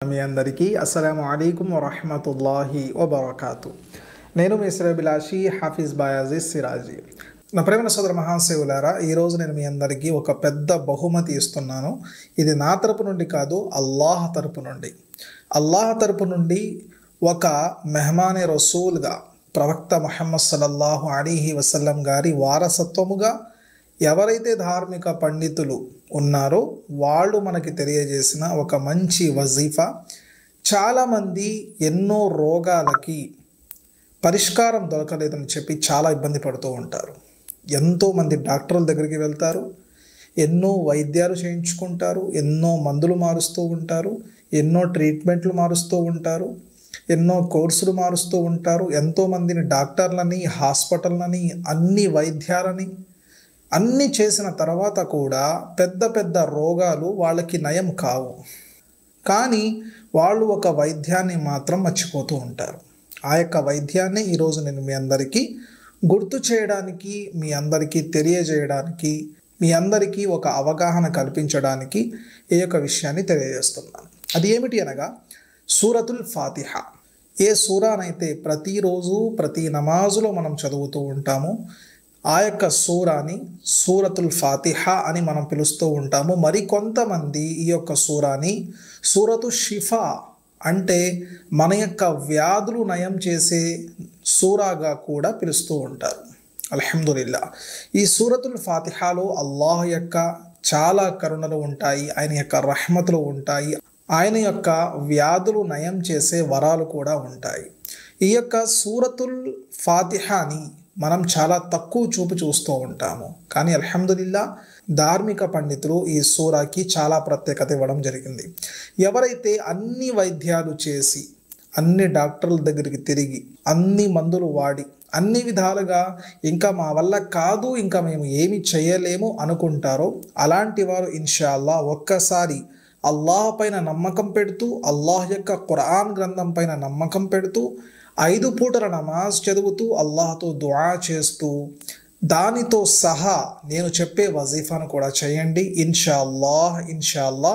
మీ అందరికీ అస్సలాము అలైకుం వరహ్మతుల్లాహి వబరకాతు. నేను మీ శ్రేభిలాషి హాఫీజ్ బాయాజీ సిరాజీ. నా ప్రేమ సోదర మహాసేవులారా, ఈరోజు నేను మీ అందరికీ ఒక పెద్ద బహుమతి ఇస్తున్నాను. ఇది నా తరపు నుండి కాదు, అల్లాహ్ తరపు నుండి. అల్లాహ్ తరపు నుండి ఒక మెహమానే రసూల్గా ప్రవక్త ముహమ్మద్ సల్లల్లాహు అలైహి వసల్లం గారి వారసత్వముగా ఎవరైతే ధార్మిక పండితులు ఉన్నారో వాళ్ళు మనకి తెలియజేసిన ఒక మంచి వజీఫా. చాలామంది ఎన్నో రోగాలకి పరిష్కారం దొరకలేదని చెప్పి చాలా ఇబ్బంది పడుతూ ఉంటారు. ఎంతోమంది డాక్టర్ల దగ్గరికి వెళ్తారు, ఎన్నో వైద్యాలు చేయించుకుంటారు, ఎన్నో మందులు మారుస్తూ ఉంటారు, ఎన్నో ట్రీట్మెంట్లు మారుస్తూ ఉంటారు, ఎన్నో కోర్సులు మారుస్తూ ఉంటారు. ఎంతోమందిని డాక్టర్లని, హాస్పిటల్లని, అన్ని వైద్యాలని అన్నీ చేసిన తర్వాత కూడా పెద్ద పెద్ద రోగాలు వాళ్ళకి నయం కావు. కానీ వాళ్ళు ఒక వైద్యాన్ని మాత్రం మర్చిపోతూ ఉంటారు. ఆ యొక్క వైద్యాన్ని ఈరోజు నేను మీ అందరికీ గుర్తు చేయడానికి, మీ అందరికీ తెలియజేయడానికి, మీ అందరికీ ఒక అవగాహన కల్పించడానికి ఈ యొక్క విషయాన్ని తెలియజేస్తున్నాను. అది ఏమిటి అనగా సూరతుల్ ఫాతిహా. ఏ సూరానైతే ప్రతిరోజు ప్రతి నమాజులో మనం చదువుతూ ఉంటామో ఆ యొక్క సూరాని సూరతుల్ ఫాతిహా అని మనం పిలుస్తూ ఉంటాము. మరికొంతమంది ఈ యొక్క సూరాని సూరతు షిఫా అంటే మన యొక్క వ్యాధులు నయం చేసే సూరాగా కూడా పిలుస్తూ ఉంటారు. అల్హమ్దులిల్లా. ఈ సూరతుల్ ఫాతిహాలో అల్లాహ్ యొక్క చాలా కరుణలు ఉంటాయి, ఆయన యొక్క రహ్మతులు ఉంటాయి, ఆయన యొక్క వ్యాధులు నయం చేసే వరాలు కూడా ఉంటాయి. ఈ యొక్క సూరతుల్ ఫాతిహాని మనం చాలా తక్కువ చూస్తూ ఉంటాము. కానీ అల్హమ్దులిల్లా ధార్మిక పండితులు ఈ సూరాకి చాలా ప్రత్యేకత ఇవ్వడం జరిగింది. ఎవరైతే అన్ని వైద్యాలు చేసి, అన్ని డాక్టర్ల దగ్గరికి తిరిగి, అన్ని మందులు వాడి, అన్ని విధాలుగా ఇంకా మా వల్ల కాదు, ఇంకా మేము ఏమి చేయలేము అనుకుంటారో అలాంటి వారు ఇన్షాల్లా ఒక్కసారి అల్లాహ్ పైన నమ్మకం పెడుతూ, అల్లాహ్ యొక్క ఖురాన్ గ్రంథం పైన నమ్మకం పెడుతూ, 5 పూటల నమాజ్ చదువుతూ, అల్లాహ్తో దుఆ చేస్తూ, దానితో సహా నేను చెప్పే వజీఫాను కూడా చేయండి. ఇన్షాల్లా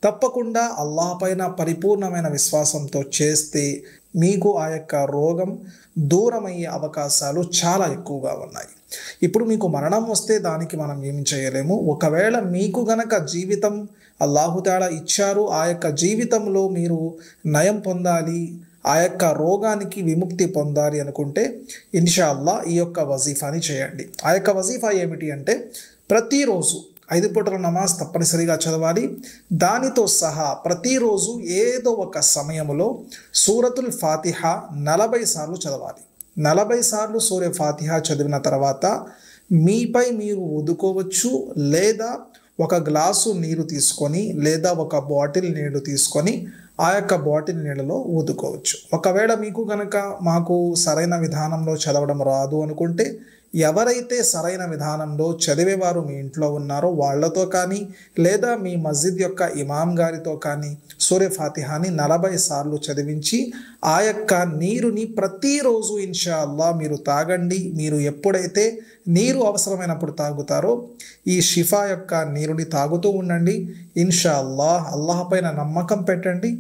తప్పకుండా అల్లాహ్ పైన పరిపూర్ణమైన విశ్వాసంతో చేస్తే మీకు ఆ యొక్క రోగం దూరమయ్యే అవకాశాలు చాలా ఎక్కువగా ఉన్నాయి. ఇప్పుడు మీకు మరణం వస్తే దానికి మనం ఏమి చేయలేము. ఒకవేళ మీకు గనక జీవితం అల్లాహుతాలా ఇచ్చారు, ఆ యొక్క జీవితంలో మీరు నయం పొందాలి, ఆ యొక్క రోగానికి విముక్తి పొందాలి అనుకుంటే ఇన్షాల్లా ఈ యొక్క వజీఫాని చేయండి. ఆ యొక్క వజీఫా ఏమిటి అంటే ప్రతిరోజు 5 పూటల నమాజ్ తప్పనిసరిగా చదవాలి. దానితో సహా ప్రతిరోజు ఏదో ఒక సమయంలో సూరతుల్ ఫాతిహా 40 సార్లు చదవాలి. 40 సార్లు సూర్య ఫాతిహా చదివిన తర్వాత మీపై మీరు ఊదుకోవచ్చు, లేదా ఒక గ్లాసు నీరు తీసుకొని, లేదా ఒక బాటిల్ నీళ్లు తీసుకొని ఆ యొక్క బాటిల్ నీళ్ళలో ఊదుకోవచ్చు. ఒకవేళ మీకు కనుక మాకు సరైన విధానంలో చదవడం రాదు అనుకుంటే, ఎవరైతే సరైన విధానంలో చదివేవారు మీ ఇంట్లో ఉన్నారో వాళ్ళతో కానీ, లేదా మీ మస్జిద్ యొక్క ఇమాం గారితో కానీ సూర్య ఫాతిహాని 40 సార్లు చదివించి ఆ యొక్క నీరుని ప్రతిరోజు ఇన్షాల్లా మీరు తాగండి. మీరు ఎప్పుడైతే నీరు అవసరమైనప్పుడు తాగుతారో ఈ షిఫా యొక్క నీరుని తాగుతూ ఉండండి. ఇన్షాల్లా అల్లాహ్ పైన నమ్మకం పెట్టండి.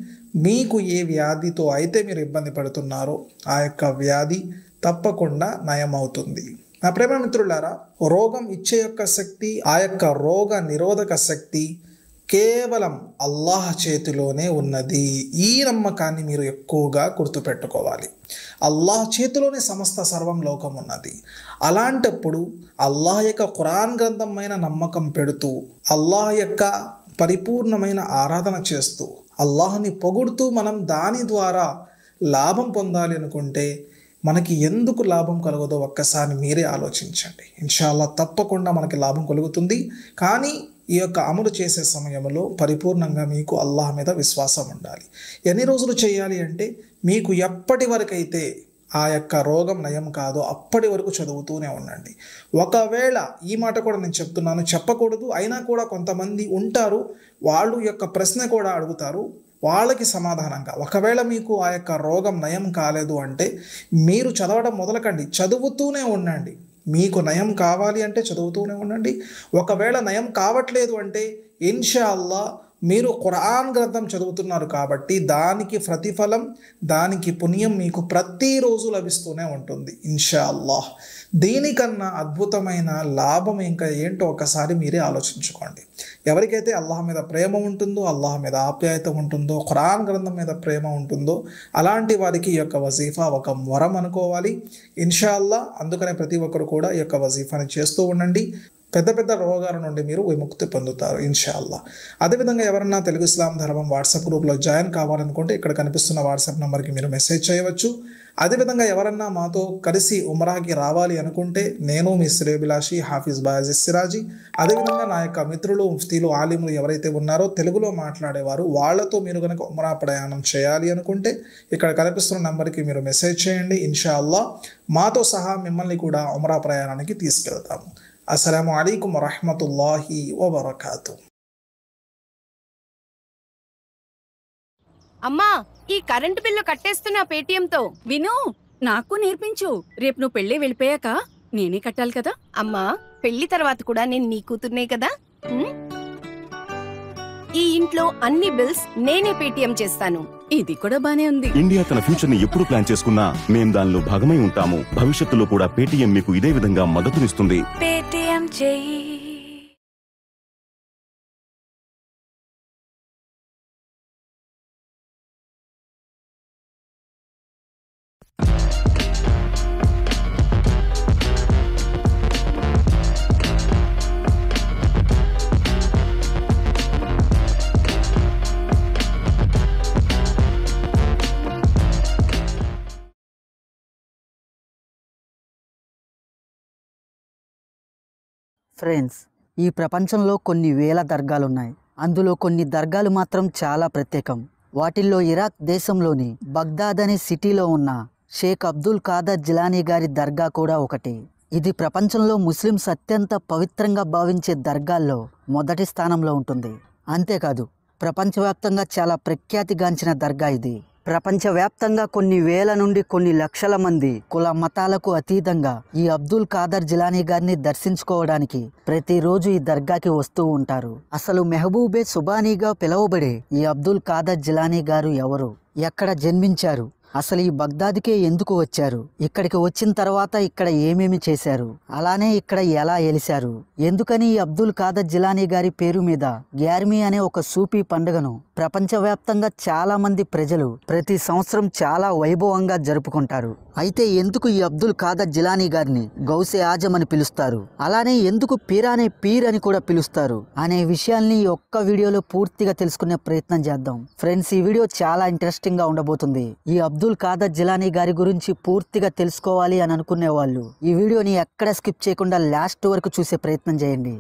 మీకు ఏ వ్యాధితో అయితే మీరు ఇబ్బంది పడుతున్నారో ఆ యొక్క వ్యాధి తప్పకుండా నయమవుతుంది. నా ప్రేమ మిత్రులారా, రోగం ఇచ్చే యొక్క శక్తి, ఆ యొక్క రోగ నిరోధక శక్తి కేవలం అల్లాహ్ చేతిలోనే ఉన్నది. ఈ నమ్మకాన్ని మీరు ఎక్కువగా గుర్తుపెట్టుకోవాలి. అల్లాహ్ చేతిలోనే సమస్త సర్వం లోకం ఉన్నది. అలాంటప్పుడు అల్లాహ్ యొక్క ఖురాన్ గ్రంథమైన నమ్మకం పెడుతూ, అల్లాహ్ యొక్క పరిపూర్ణమైన ఆరాధన చేస్తూ, అల్లాహ్ని పొగుడుతూ మనం దాని ద్వారా లాభం పొందాలి అనుకుంటే మనకి ఎందుకు లాభం కలగదో ఒక్కసారి మీరే ఆలోచించండి. ఇన్షాల్లా తప్పకుండా మనకి లాభం కలుగుతుంది. కానీ ఈ యొక్క అమలు చేసే సమయంలో పరిపూర్ణంగా మీకు అల్లాహ్ మీద విశ్వాసం ఉండాలి. ఎన్ని రోజులు చేయాలి అంటే మీకు ఎప్పటి వరకైతే ఆ యొక్క రోగం నయం కాదో అప్పటి వరకు చదువుతూనే ఉండండి. ఒకవేళ ఈ మాట కూడా నేను చెప్తున్నాను, చెప్పకూడదు అయినా కూడా కొంతమంది ఉంటారు, వాళ్ళు యొక్క ప్రశ్న కూడా అడుగుతారు. వాళ్ళకి సమాధానంగా ఒకవేళ మీకు ఆ యొక్క రోగం నయం కాలేదు అంటే మీరు చదవడం మొదలకండి, చదువుతూనే ఉండండి. మీకు నయం కావాలి అంటే చదువుతూనే ఉండండి. ఒకవేళ నయం కావట్లేదు అంటే ఇన్షాల్లా మీరు ఖురాన్ గ్రంథం చదువుతున్నారు కాబట్టి దానికి ప్రతిఫలం, దానికి పుణ్యం మీకు ప్రతిరోజు లభిస్తూనే ఉంటుంది ఇన్షా అల్లాహ్. దీనికన్నా అద్భుతమైన లాభం ఇంకా ఏంటో ఒకసారి మీరే ఆలోచించుకోండి. ఎవరికైతే అల్లాహ్ మీద ప్రేమ ఉంటుందో, అల్లాహ్ మీద ఆప్యాయత ఉంటుందో, ఖురాన్ గ్రంథం మీద ప్రేమ ఉంటుందో అలాంటి వారికి ఈ యొక్క వజీఫా ఒక వరం అనుకోవాలి ఇన్షా అల్లాహ్. అందుకనే ప్రతి ఒక్కరు కూడా ఈ యొక్క వజీఫాని చేస్తూ ఉండండి. పెద్ద పెద్ద రోగాల నుండి మీరు విముక్తి పొందుతారు ఇన్షా అల్లాహ్. అదేవిధంగా ఎవరన్నా తెలుగు ఇస్లాం ధర్మం వాట్సాప్ గ్రూప్లో జాయిన్ కావాలనుకుంటే ఇక్కడ కనిపిస్తున్న వాట్సాప్ నెంబర్కి మీరు మెసేజ్ చేయవచ్చు. అదేవిధంగా ఎవరన్నా మాతో కలిసి ఉమ్రాకి రావాలి అనుకుంటే నేను మీ శ్రేయభిలాషి హాఫీజ్ బయాజిస్ సిరాజీ, అదేవిధంగా నా యొక్క మిత్రులు, ముఫ్తీలు, ఆలిములు ఎవరైతే ఉన్నారో తెలుగులో మాట్లాడేవారు, వాళ్ళతో మీరు కనుక ఉమ్రా ప్రయాణం చేయాలి అనుకుంటే ఇక్కడ కనిపిస్తున్న నెంబర్కి మీరు మెసేజ్ చేయండి. ఇన్షా అల్లాహ్ మాతో సహా మిమ్మల్ని కూడా ఉమ్రా ప్రయాణానికి తీసుకెళ్తాము. అస్సలాము అలైకుం వరహ్మతుల్లాహి వబరకాతు. అమ్మా, ఈ కరెంటు బిల్లు కట్టేస్తున్నా పేటిఎంతో. విను, నాకు నేర్పించు. రేపు నువ్వు పెళ్ళి వెళ్ళిపోయాక నేనే కట్టాలి కదా. అమ్మా, పెళ్లి తర్వాత కూడా నేను నీ కూతుర్నే కదా. ఈ ఇంట్లో అన్ని బిల్స్ నేనే పేటిఎం చేస్తాను. ఇది కూడా బానే ఉంది. ఇండియా తన ఫ్యూచర్ ని ఎప్పుడు ప్లాన్ చేసుకున్నా మేం దానిలో భాగమై ఉంటాము. భవిష్యత్తులో కూడా పేటీఎం మీకు ఇదే విధంగా మద్దతునిస్తుంది. పేటీఎం చెయ్యి. ఫ్రెండ్స్, ఈ ప్రపంచంలో కొన్ని వేల దర్గాలున్నాయి. అందులో కొన్ని దర్గాలు మాత్రం చాలా ప్రత్యేకం. వాటిల్లో ఇరాక్ దేశంలోని బగ్దాద్ అనే సిటీలో ఉన్న షేక్ అబ్దుల్ ఖాదర్ జిలానీ గారి దర్గా కూడా ఒకటి. ఇది ప్రపంచంలో ముస్లిమ్స్ అత్యంత పవిత్రంగా భావించే దర్గాల్లో మొదటి స్థానంలో ఉంటుంది. అంతేకాదు, ప్రపంచవ్యాప్తంగా చాలా ప్రఖ్యాతిగాంచిన దర్గా ఇది. ప్రపంచవ్యాప్తంగా కొన్ని వేల నుండి కొన్ని లక్షల మంది కుల మతాలకు అతీతంగా ఈ అబ్దుల్ ఖాదర్ జిలానీ గారిని దర్శించుకోవడానికి ప్రతిరోజు ఈ దర్గాకి వస్తూ ఉంటారు. అసలు మెహబూబే సుబానీగా పిలువబడే ఈ అబ్దుల్ ఖాదర్ జిలానీ గారు ఎవరు, ఎక్కడ జన్మించారు, అసలు ఈ బగ్దాద్కే ఎందుకు వచ్చారు, ఇక్కడికి వచ్చిన తర్వాత ఇక్కడ ఏమేమి చేశారు, అలానే ఇక్కడ ఎలా ఎలిశారు, ఎందుకని ఈ అబ్దుల్ ఖాదర్ జిలానీ గారి పేరు మీద గ్యార్మీ అనే ఒక సూఫీ పండుగను ప్రపంచవ్యాప్తంగా చాలా మంది ప్రజలు ప్రతి సంవత్సరం చాలా వైభవంగా జరుపుకుంటారు. అయితే ఎందుకు ఈ అబ్దుల్ ఖాదర్ జిలానీ గారిని గౌసే ఆజం అని పిలుస్తారు, అలానే ఎందుకు పీరానే పీర్ అని కూడా పిలుస్తారు అనే విషయాల్ని ఈ ఒక్క వీడియోలో పూర్తిగా తెలుసుకునే ప్రయత్నం చేద్దాం. ఫ్రెండ్స్, ఈ వీడియో చాలా ఇంట్రెస్టింగ్ గా ఉండబోతుంది. ఈ అబ్దుల్ ఖాదర్ జిలానీ గారి గురించి పూర్తిగా తెలుసుకోవాలి అని అనుకునే వాళ్ళు ఈ వీడియోని ఎక్కడ స్కిప్ చేయకుండా లాస్ట్ వరకు చూసే ప్రయత్నం చేయండి.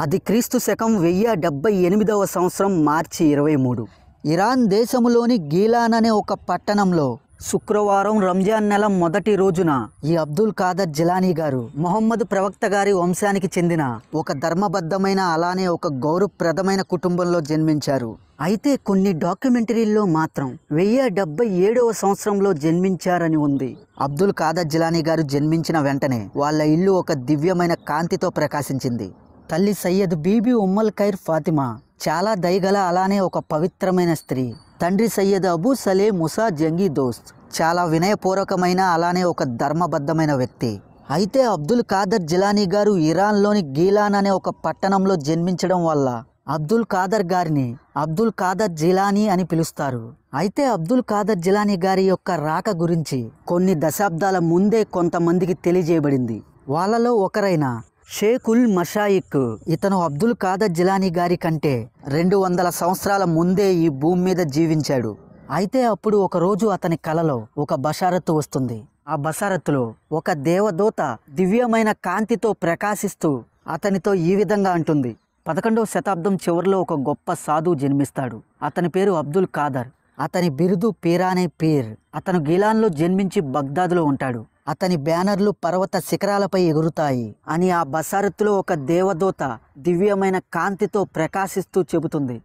అది క్రీస్తు శకం 1078వ సంవత్సరం మార్చి 23 ఇరాన్ దేశంలోని గీలాన్ అనే ఒక పట్టణంలో శుక్రవారం రంజాన్ నెల మొదటి రోజున ఈ అబ్దుల్ ఖాదర్ జిలానీ గారు మొహమ్మద్ ప్రవక్త గారి వంశానికి చెందిన ఒక ధర్మబద్ధమైన అలానే ఒక గౌరవప్రదమైన కుటుంబంలో జన్మించారు. అయితే కొన్ని డాక్యుమెంటరీల్లో మాత్రం 1077వ సంవత్సరంలో జన్మించారని ఉంది. అబ్దుల్ ఖాదర్ జిలానీ గారు జన్మించిన వెంటనే వాళ్ళ ఇల్లు ఒక దివ్యమైన కాంతితో ప్రకాశించింది. తల్లి సయ్యద్ బీబీ ఉమ్మల్ ఖైర్ ఫాతిమా చాలా దయగల అలానే ఒక పవిత్రమైన స్త్రీ. తండ్రి సయ్యద్ అబూ సలే ముసా జంగీ దోస్త్ చాలా వినయపూర్వకమైన అలానే ఒక ధర్మబద్ధమైన వ్యక్తి. అయితే అబ్దుల్ ఖాదర్ జిలానీ గారు ఇరాన్లోని గీలాన్ అనే ఒక పట్టణంలో జన్మించడం వల్ల అబ్దుల్ ఖాదర్ గారిని అబ్దుల్ ఖాదర్ జిలానీ అని పిలుస్తారు. అయితే అబ్దుల్ ఖాదర్ జిలానీ గారి యొక్క రాక గురించి కొన్ని దశాబ్దాల ముందే కొంతమందికి తెలియజేయబడింది. వాళ్ళలో ఒకరైన షేక్ ఉల్ మషాయిక్ ఇతను అబ్దుల్ ఖాదర్ జిలానీ గారి కంటే 200 సంవత్సరాల ముందే ఈ భూమి మీద జీవించాడు. అయితే అప్పుడు ఒకరోజు అతని కలలో ఒక బషారత్తు వస్తుంది. ఆ బషారత్తులో ఒక దేవదూత దివ్యమైన కాంతితో ప్రకాశిస్తూ అతనితో ఈ విధంగా అంటుంది. 11వ శతాబ్దం చివరిలో ఒక గొప్ప సాధువు జన్మిస్తాడు. అతని పేరు అబ్దుల్ ఖాదర్. అతని బిరుదు పీరానే పీర్. అతను గిలాన్లో జన్మించి బగ్దాద్లో ఉంటాడు. అతని బ్యానర్లు పర్వత శిఖరాలపై ఎగురుతాయి అని ఆ బసారత్తులో ఒక దేవదూత దివ్యమైన కాంతితో ప్రకాశిస్తూ చెబుతుంది.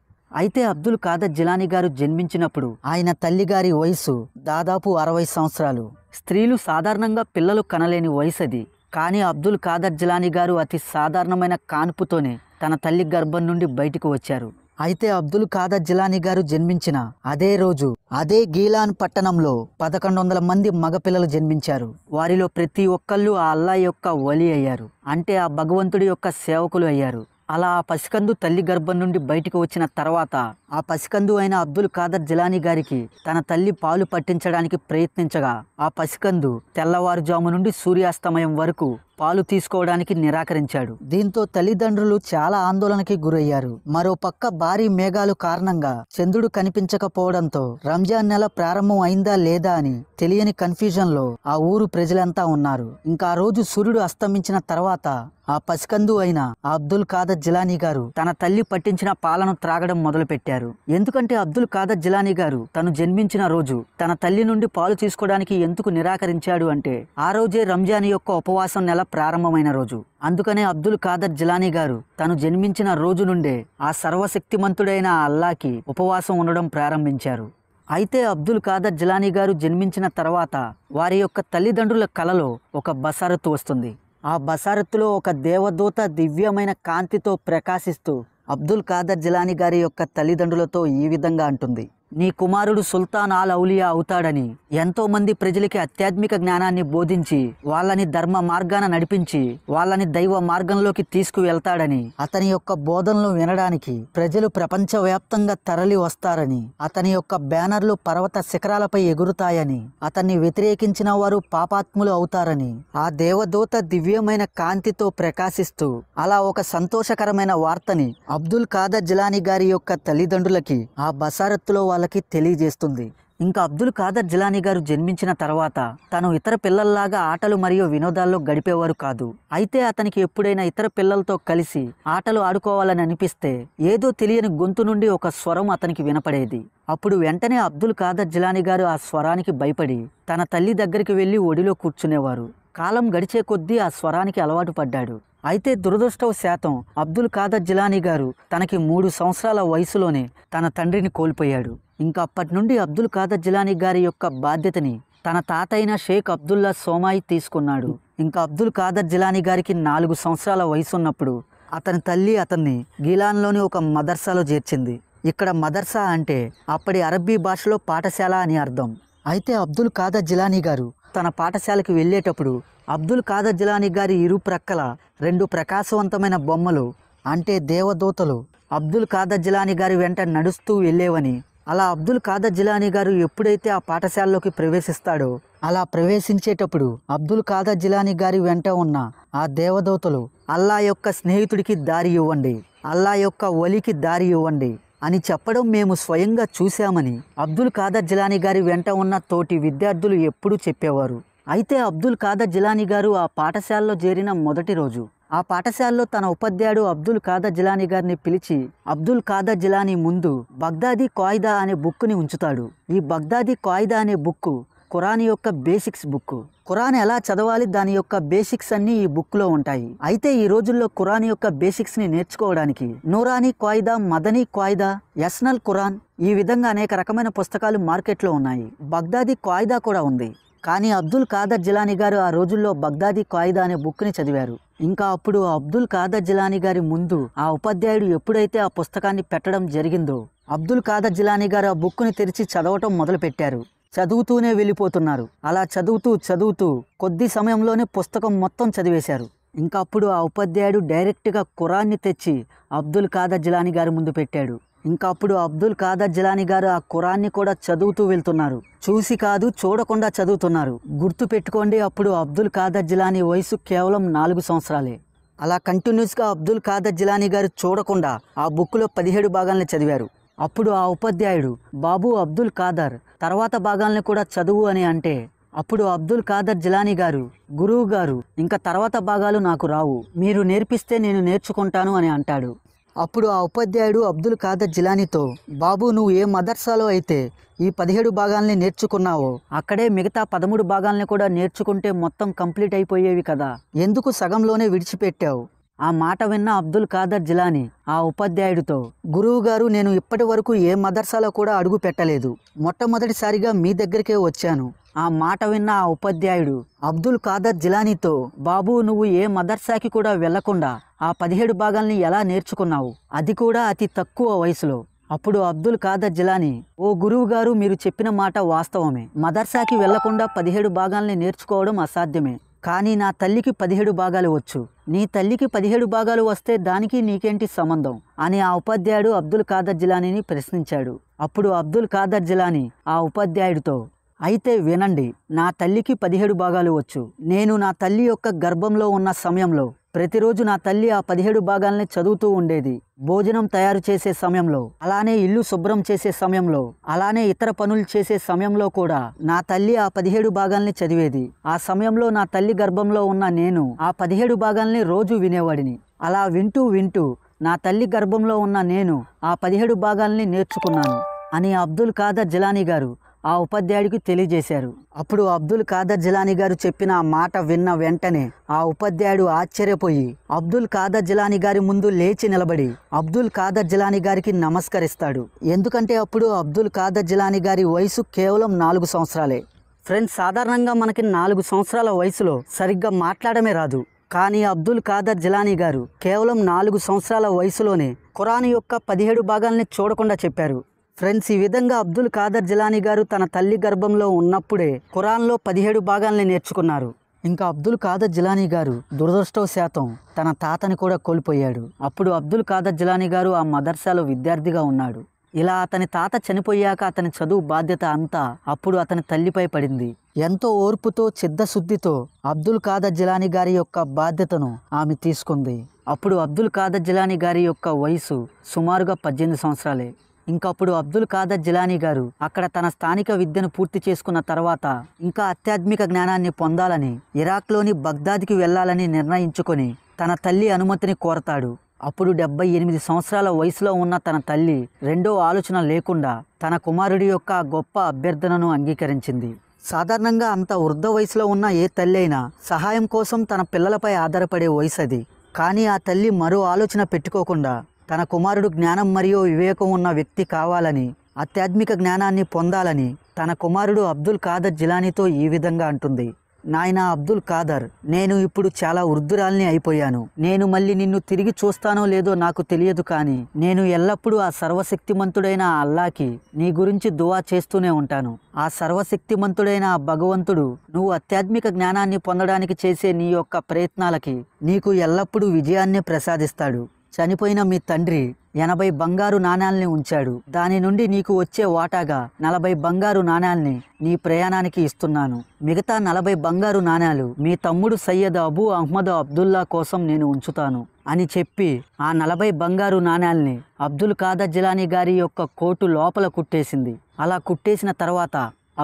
అయితే అబ్దుల్ ఖాదర్ జిలానీ గారు జన్మించినప్పుడు ఆయన తల్లిగారి వయసు దాదాపు 60 సంవత్సరాలు. స్త్రీలు సాధారణంగా పిల్లలు కనలేని వయసు అది. కానీ అబ్దుల్ ఖాదర్ జిలానీ గారు అతి సాధారణమైన కాన్పుతోనే తన తల్లి గర్భం నుండి బయటకు వచ్చారు. అయితే అబ్దుల్ ఖాదర్ జిలానీ గారు జన్మించిన అదే రోజు అదే గీలాన్ పట్టణంలో 1100 మంది మగపిల్లలు జన్మించారు. వారిలో ప్రతి ఒక్కళ్ళు ఆ అల్లా యొక్క వలి అయ్యారు, అంటే ఆ భగవంతుడి యొక్క సేవకులు అయ్యారు. అలా ఆ పసికందు తల్లి గర్భం నుండి బయటకు వచ్చిన తర్వాత ఆ పసికందు అయిన అబ్దుల్ ఖాదర్ జిలానీ గారికి తన తల్లి పాలు పట్టించడానికి ప్రయత్నించగా ఆ పసికందు తెల్లవారుజాము నుండి సూర్యాస్తమయం వరకు పాలు తీసుకోవడానికి నిరాకరించాడు. దీంతో తల్లిదండ్రులు చాలా ఆందోళనకి గురయ్యారు. మరోపక్క భారీ మేఘాలు కారణంగా చంద్రుడు కనిపించకపోవడంతో రంజాన్ నెల ప్రారంభం అయిందా లేదా అని తెలియని కన్ఫ్యూజన్ లో ఆ ఊరు ప్రజలంతా ఉన్నారు. ఇంకా ఆ రోజు సూర్యుడు అస్తమించిన తర్వాత ఆ పసికందు అయిన అబ్దుల్ ఖాదర్ జిలానీ గారు తన తల్లి పట్టించిన పాలను త్రాగడం మొదలుపెట్టారు. ఎందుకంటే అబ్దుల్ ఖాదర్ జిలానీ గారు తను జన్మించిన రోజు తన తల్లి నుండి పాలు తీసుకోవడానికి ఎందుకు నిరాకరించాడు అంటే ఆ రోజే రంజాన్ యొక్క ఉపవాసం నెల ప్రారంభమైన రోజు. అందుకనే అబ్దుల్ ఖాదర్ జిలానీ గారు తను జన్మించిన రోజు నుండే ఆ సర్వశక్తిమంతుడైన అల్లాకి ఉపవాసం ఉండడం ప్రారంభించారు. అయితే అబ్దుల్ ఖాదర్ జిలానీ గారు జన్మించిన తర్వాత వారి యొక్క తల్లిదండ్రుల కలలో ఒక బసారత్తు వస్తుంది. ఆ బసారత్తులో ఒక దేవదూత దివ్యమైన కాంతితో ప్రకాశిస్తూ అబ్దుల్ ఖాదర్ జిలానీ గారి యొక్క తల్లిదండ్రులతో ఈ విధంగా అంటుంది: నీ కుమారుడు సుల్తాన్ ఆల్ ఔలియా అవుతాడని ఎంతో మంది ప్రజలకి ఆధ్యాత్మిక జ్ఞానాన్ని బోధించి వాళ్ళని ధర్మ మార్గాన నడిపించి వాళ్ళని దైవ మార్గంలోకి తీసుకువెళ్తాడని, అతని యొక్క బోధనలు వినడానికి ప్రజలు ప్రపంచవ్యాప్తంగా తరలి వస్తారని, అతని యొక్క బ్యానర్లు పర్వత శిఖరాలపై ఎగురుతాయని, అతన్ని వ్యతిరేకించిన వారు పాపాత్ములు అవుతారని ఆ దేవదూత దివ్యమైన కాంతితో ప్రకాశిస్తూ అలా ఒక సంతోషకరమైన వార్తని అబ్దుల్ ఖాదర్ జిలానీ గారి యొక్క తల్లిదండ్రులకి ఆ బసారత్తులో వాళ్ళకి తెలియజేస్తుంది. ఇంకా అబ్దుల్ ఖాదర్ జిలానీ గారు జన్మించిన తర్వాత తను ఇతర పిల్లల్లాగా ఆటలు మరియు వినోదాల్లో గడిపేవారు కాదు. అయితే అతనికి ఎప్పుడైనా ఇతర పిల్లలతో కలిసి ఆటలు ఆడుకోవాలని అనిపిస్తే ఏదో తెలియని గొంతు నుండి ఒక స్వరం అతనికి వినపడేది. అప్పుడు వెంటనే అబ్దుల్ ఖాదర్ జిలానీ గారు ఆ స్వరానికి భయపడి తన తల్లి దగ్గరికి వెళ్లి ఒడిలో కూర్చునేవారు. కాలం గడిచే కొద్దీ ఆ స్వరానికి అలవాటు పడ్డాడు. అయితే దురదృష్టవశాతం అబ్దుల్ ఖాదర్ జిలానీ గారు తనకి 3 సంవత్సరాల వయసులోనే తన తండ్రిని కోల్పోయాడు. ఇంకా అప్పటి నుండి అబ్దుల్ ఖాదర్ జిలానీ గారి యొక్క బాధ్యతని తన తాత అయిన షేక్ అబ్దుల్లా సోమాయి తీసుకున్నాడు. ఇంకా అబ్దుల్ ఖాదర్ జిలానీ గారికి 4 సంవత్సరాల వయసు ఉన్నప్పుడు అతని తల్లి అతన్ని గీలాన్లోని ఒక మదర్సాలో చేర్చింది. ఇక్కడ మదర్సా అంటే అప్పటి అరబ్బీ భాషలో పాఠశాల అని అర్థం. అయితే అబ్దుల్ ఖాదర్ జిలానీ గారు తన పాఠశాలకి వెళ్ళేటప్పుడు అబ్దుల్ ఖాదర్ జిలానీ గారి ఇరు ప్రక్కల 2 ప్రకాశవంతమైన బొమ్మలు అంటే దేవదూతలు అబ్దుల్ ఖాదర్ జిలానీ గారి వెంట నడుస్తూ వెళ్ళేవని, అలా అబ్దుల్ ఖాదర్ జిలానీ గారు ఎప్పుడైతే ఆ పాఠశాలలోకి ప్రవేశిస్తాడో అలా ప్రవేశించేటప్పుడు అబ్దుల్ ఖాదర్ జిలానీ గారి వెంట ఉన్న ఆ దేవదూతలు అల్లా యొక్క స్నేహితుడికి దారి ఇవ్వండి, అల్లా యొక్క వలికి దారి ఇవ్వండి అని చెప్పడం మేము స్వయంగా చూశామని అబ్దుల్ ఖాదర్ జిలానీ గారి వెంట ఉన్న తోటి విద్యార్థులు ఎప్పుడూ చెప్పేవారు. అయితే అబ్దుల్ ఖాదర్ జిలానీ గారు ఆ పాఠశాలలో చేరిన మొదటి రోజు ఆ పాఠశాలలో తన ఉపాధ్యాయుడు అబ్దుల్ ఖాదర్ జిలానీ గారిని పిలిచి అబ్దుల్ ఖాదర్ జిలానీ ముందు బగ్దాదీ కాయిదా అనే బుక్ని ఉంచుతాడు. ఈ బగ్దాదీ కాయిదా అనే బుక్ ఖురాన్ యొక్క బేసిక్స్ బుక్. ఖురాన్ ఎలా చదవాలి దాని యొక్క బేసిక్స్ అన్ని ఈ బుక్ లో ఉంటాయి. అయితే ఈ రోజుల్లో ఖురాన్ యొక్క బేసిక్స్ ని నేర్చుకోవడానికి నూరానీ కాయిదా, మదనీ కాయిదా, యస్నల్ ఖురాన్ ఈ విధంగా అనేక రకమైన పుస్తకాలు మార్కెట్లో ఉన్నాయి. బగ్దాదీ కాయిదా కూడా ఉంది. కానీ అబ్దుల్ ఖాదర్ జిలానీ గారు ఆ రోజుల్లో బగ్దాదీ కాయిదా అనే బుక్ని చదివారు. ఇంకా అప్పుడు అబ్దుల్ ఖాదర్ జిలానీ గారి ముందు ఆ ఉపాధ్యాయుడు ఎప్పుడైతే ఆ పుస్తకాన్ని పెట్టడం జరిగిందో అబ్దుల్ ఖాదర్ జిలానీ గారు ఆ బుక్ని తెరిచి చదవటం మొదలుపెట్టారు. చదువుతూనే వెళ్ళిపోతున్నారు. అలా చదువుతూ కొద్ది సమయంలోనే పుస్తకం మొత్తం చదివేశారు. ఇంకా అప్పుడు ఆ ఉపాధ్యాయుడు డైరెక్ట్గా ఖురాన్ని తెచ్చి అబ్దుల్ ఖాదర్ జిలానీ గారి ముందు పెట్టాడు. ఇంకా అప్పుడు అబ్దుల్ ఖాదర్ జిలానీ గారు ఆ ఖురాన్ని కూడా చదువుతూ వెళ్తున్నారు. చూసి కాదు, చూడకుండా చదువుతున్నారు. గుర్తు పెట్టుకోండి, అప్పుడు అబ్దుల్ ఖాదర్ జిలానీ వయసు కేవలం 4 సంవత్సరాలే. అలా కంటిన్యూస్గా అబ్దుల్ ఖాదర్ జిలానీ గారు చూడకుండా ఆ బుక్లో 17 భాగాల్ని చదివారు. అప్పుడు ఆ ఉపాధ్యాయుడు బాబు అబ్దుల్ ఖాదర్ తర్వాత భాగాల్ని కూడా చదువు అని అంటే అప్పుడు అబ్దుల్ ఖాదర్ జిలానీ గారు గురువు గారు ఇంకా తర్వాత భాగాలు నాకు రావు, మీరు నేర్పిస్తే నేను నేర్చుకుంటాను అని అంటాడు. అప్పుడు ఆ ఉపాధ్యాయుడు అబ్దుల్ ఖాదర్ జిలానీతో బాబు నువ్వు ఏ మదర్సాలో అయితే ఈ 17 భాగాల్ని నేర్చుకున్నావో అక్కడే మిగతా 13 భాగాల్ని కూడా నేర్చుకుంటే మొత్తం కంప్లీట్ అయిపోయేవి కదా, ఎందుకు సగంలోనే విడిచిపెట్టావు? ఆ మాట విన్న అబ్దుల్ ఖాదర్ జిలానీ ఆ ఉపాధ్యాయుడితో గురువు గారు నేను ఇప్పటి వరకు ఏ మదర్సాలో కూడా అడుగు పెట్టలేదు, మొట్టమొదటిసారిగా మీ దగ్గరికే వచ్చాను. ఆ మాట విన్న ఆ ఉపాధ్యాయుడు అబ్దుల్ ఖాదర్ జిలానీతో బాబు నువ్వు ఏ మదర్సాకి కూడా వెళ్లకుండా ఆ 17 భాగాల్ని ఎలా నేర్చుకున్నావు, అది కూడా అతి తక్కువ వయసులో? అప్పుడు అబ్దుల్ ఖాదర్ జిలానీ, ఓ గురువు గారు, మీరు చెప్పిన మాట వాస్తవమే. మదర్సాకి వెళ్లకుండా 17 భాగాల్ని నేర్చుకోవడం అసాధ్యమే. కానీ నా తల్లికి 17 భాగాలు వచ్చు. నీ తల్లికి 17 భాగాలు వస్తే దానికి నీకేంటి సంబంధం అని ఆ ఉపాధ్యాయుడు అబ్దుల్ ఖాదర్ జిలానీని ప్రశ్నించాడు. అప్పుడు అబ్దుల్ ఖాదర్ జిలానీ ఆ ఉపాధ్యాయుడితో, అయితే వినండి, నా తల్లికి 17 భాగాలు వచ్చు. నేను నా తల్లి యొక్క గర్భంలో ఉన్న సమయంలో ప్రతిరోజు నా తల్లి ఆ 17 భాగాల్ని చదువుతూ ఉండేది. భోజనం తయారు చేసే సమయంలో, అలానే ఇల్లు శుభ్రం చేసే సమయంలో, అలానే ఇతర పనులు చేసే సమయంలో కూడా నా తల్లి ఆ 17 భాగాల్ని చదివేది. ఆ సమయంలో నా తల్లి గర్భంలో ఉన్న నేను ఆ 17 భాగాల్ని రోజు వినేవాడిని. అలా వింటూ వింటూ నా తల్లి గర్భంలో ఉన్న నేను ఆ 17 భాగాల్ని నేర్చుకున్నాను అని అబ్దుల్ ఖాదర్ జిలానీ గారు ఆ ఉపాధ్యాయుడికి తెలియజేశారు. అప్పుడు అబ్దుల్ ఖాదర్ జిలానీ గారు చెప్పిన ఆ మాట విన్న వెంటనే ఆ ఉపాధ్యాయుడు ఆశ్చర్యపోయి అబ్దుల్ ఖాదర్ జిలానీ గారి ముందు లేచి నిలబడి అబ్దుల్ ఖాదర్ జిలానీ గారికి నమస్కరిస్తాడు. ఎందుకంటే అప్పుడు అబ్దుల్ ఖాదర్ జిలానీ గారి వయసు కేవలం 4 సంవత్సరాలే. ఫ్రెండ్స్, సాధారణంగా మనకి 4 సంవత్సరాల వయసులో సరిగ్గా మాట్లాడమే రాదు. కానీ అబ్దుల్ ఖాదర్ జిలానీ గారు కేవలం 4 సంవత్సరాల వయసులోనే ఖురాన్ యొక్క 17 భాగాల్ని చూడకుండా చెప్పారు. ఫ్రెండ్స్, ఈ విధంగా అబ్దుల్ ఖాదర్ జిలానీ గారు తన తల్లి గర్భంలో ఉన్నప్పుడే ఖురాన్లో 17 భాగాల్ని నేర్చుకున్నారు. ఇంకా అబ్దుల్ ఖాదర్ జిలానీ గారు దురదృష్టవశాతం తన తాతని కూడా కోల్పోయాడు. అప్పుడు అబ్దుల్ ఖాదర్ జిలానీ గారు ఆ మదర్సాలో విద్యార్థిగా ఉన్నాడు. ఇలా అతని తాత చనిపోయాక అతని చదువు బాధ్యత అంతా అప్పుడు అతని తల్లిపై పడింది. ఎంతో ఓర్పుతో చిత్తశుద్ధితో అబ్దుల్ ఖాదర్ జిలానీ గారి యొక్క బాధ్యతను ఆమె తీసుకుంది. అప్పుడు అబ్దుల్ ఖాదర్ జిలానీ గారి యొక్క వయసు సుమారుగా 18 సంవత్సరాలే. ఇంకప్పుడు అబ్దుల్ ఖాదర్ జిలానీ గారు అక్కడ తన స్థానిక విద్యను పూర్తి చేసుకున్న తర్వాత ఇంకా ఆధ్యాత్మిక జ్ఞానాన్ని పొందాలని ఇరాక్లోని బగ్దాద్కి వెళ్లాలని నిర్ణయించుకొని తన తల్లి అనుమతిని కోరతాడు. అప్పుడు 78 సంవత్సరాల వయసులో ఉన్న తన తల్లి రెండో ఆలోచన లేకుండా తన కుమారుడి యొక్క గొప్ప అభ్యర్థనను అంగీకరించింది. సాధారణంగా అంత వృద్ధ వయసులో ఉన్న ఏ తల్లి అయినా సహాయం కోసం తన పిల్లలపై ఆధారపడే వయసు అది. కానీ ఆ తల్లి మరో ఆలోచన పెట్టుకోకుండా తన కుమారుడు జ్ఞానం మరియు వివేకం ఉన్న వ్యక్తి కావాలని, ఆధ్యాత్మిక జ్ఞానాన్ని పొందాలని తన కుమారుడు అబ్దుల్ ఖాదర్ జిలానీతో ఈ విధంగా అంటుంది, నాయనా అబ్దుల్ ఖాదర్, నేను ఇప్పుడు చాలా వృద్ధురాల్ని అయిపోయాను. నేను మళ్ళీ నిన్ను తిరిగి చూస్తానో లేదో నాకు తెలియదు, కానీ నేను ఎల్లప్పుడూ ఆ సర్వశక్తిమంతుడైన ఆ అల్లాకి నీ గురించి దువా చేస్తూనే ఉంటాను. ఆ సర్వశక్తిమంతుడైన ఆ భగవంతుడు నువ్వు ఆధ్యాత్మిక జ్ఞానాన్ని పొందడానికి చేసే నీ యొక్క ప్రయత్నాలకి నీకు ఎల్లప్పుడూ విజయాన్ని ప్రసాదిస్తాడు. చనిపోయిన మీ తండ్రి 80 బంగారు నాణాల్ని ఉంచాడు. దాని నుండి నీకు వచ్చే వాటాగా 40 బంగారు నాణాల్ని నీ ప్రయాణానికి ఇస్తున్నాను. మిగతా 40 బంగారు నాణాలు మీ తమ్ముడు సయ్యద్ అబూ అహ్మద్ అబ్దుల్లా కోసం నేను ఉంచుతాను అని చెప్పి ఆ 40 బంగారు నాణాల్ని అబ్దుల్ ఖాదర్ జిలానీ గారి యొక్క కోటు లోపల కుట్టేసింది. అలా కుట్టేసిన తర్వాత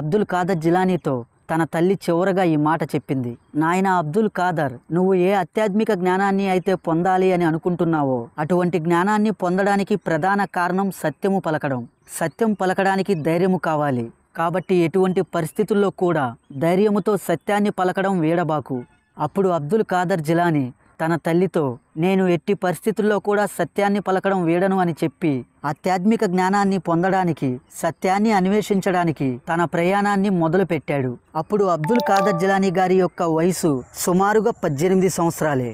అబ్దుల్ ఖాదర్ జిలానీతో తన తల్లి చివరగా ఈ మాట చెప్పింది, నాయనా అబ్దుల్ ఖాదర్, నువ్వు ఏ ఆధ్యాత్మిక జ్ఞానాన్ని అయితే పొందాలి అని అనుకుంటున్నావో అటువంటి జ్ఞానాన్ని పొందడానికి ప్రధాన కారణం సత్యము పలకడం. సత్యం పలకడానికి ధైర్యము కావాలి. కాబట్టి ఎటువంటి పరిస్థితుల్లో కూడా ధైర్యముతో సత్యాన్ని పలకడం వీడబాకు. అప్పుడు అబ్దుల్ ఖాదర్ జిలానీ తన తల్లితో, నేను ఎట్టి పరిస్థితుల్లో కూడా సత్యాన్ని పలకడం వీడను అని చెప్పి ఆధ్యాత్మిక జ్ఞానాన్ని పొందడానికి, సత్యాన్ని అన్వేషించడానికి తన ప్రయాణాన్ని మొదలుపెట్టాడు. అప్పుడు అబ్దుల్ ఖాదర్ జిలానీ గారి యొక్క వయసు సుమారుగా 18 సంవత్సరాలే.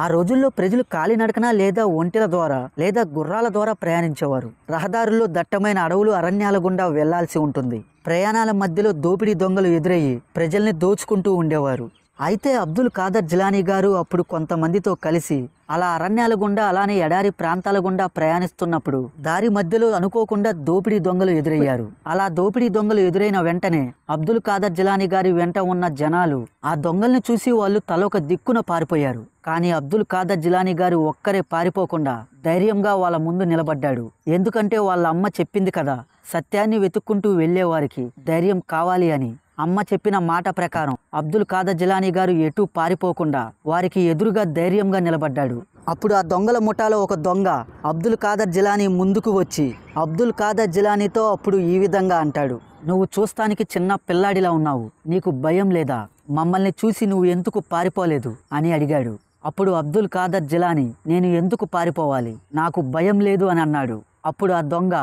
ఆ రోజుల్లో ప్రజలు కాలినడకన లేదా ఒంటెల ద్వారా లేదా గుర్రాల ద్వారా ప్రయాణించేవారు. రహదారుల్లో దట్టమైన అడవులు, అరణ్యాల గుండా వెళ్లాల్సి ఉంటుంది. ప్రయాణాల మధ్యలో దోపిడీ దొంగలు ఎదురయ్యి ప్రజల్ని దోచుకుంటూ ఉండేవారు. అయితే అబ్దుల్ ఖాదర్ జిలానీ గారు అప్పుడు కొంతమందితో కలిసి అలా అరణ్యాల గుండా, అలానే ఎడారి ప్రాంతాల గుండా ప్రయాణిస్తున్నప్పుడు దారి మధ్యలో అనుకోకుండా దోపిడీ దొంగలు ఎదురయ్యారు. అలా దోపిడీ దొంగలు ఎదురైన వెంటనే అబ్దుల్ ఖాదర్ జిలానీ గారి వెంట ఉన్న జనాలు ఆ దొంగల్ని చూసి వాళ్ళు తలొక దిక్కున పారిపోయారు. కానీ అబ్దుల్ ఖాదర్ జిలానీ గారు ఒక్కరే పారిపోకుండా ధైర్యంగా వాళ్ళ ముందు నిలబడ్డాడు. ఎందుకంటే వాళ్ళ అమ్మ చెప్పింది కదా, సత్యాన్ని వెతుక్కుంటూ వెళ్లే వారికి ధైర్యం కావాలి అని. అమ్మ చెప్పిన మాట ప్రకారం అబ్దుల్ ఖాదర్ జిలానీ గారు ఎటూ పారిపోకుండా వారికి ఎదురుగా ధైర్యంగా నిలబడ్డాడు. అప్పుడు ఆ దొంగల ముఠాలో ఒక దొంగ అబ్దుల్ ఖాదర్ జిలానీ ముందుకు వచ్చి అబ్దుల్ ఖాదర్ జిలానీతో అప్పుడు ఈ విధంగా అంటాడు, నువ్వు చూస్తానికి చిన్న పిల్లాడిలా ఉన్నావు, నీకు భయం లేదా? మమ్మల్ని చూసి నువ్వు ఎందుకు పారిపోలేదు అని అడిగాడు. అప్పుడు అబ్దుల్ ఖాదర్ జిలానీ, నేను ఎందుకు పారిపోవాలి, నాకు భయం లేదు అని అన్నాడు. అప్పుడు ఆ దొంగ,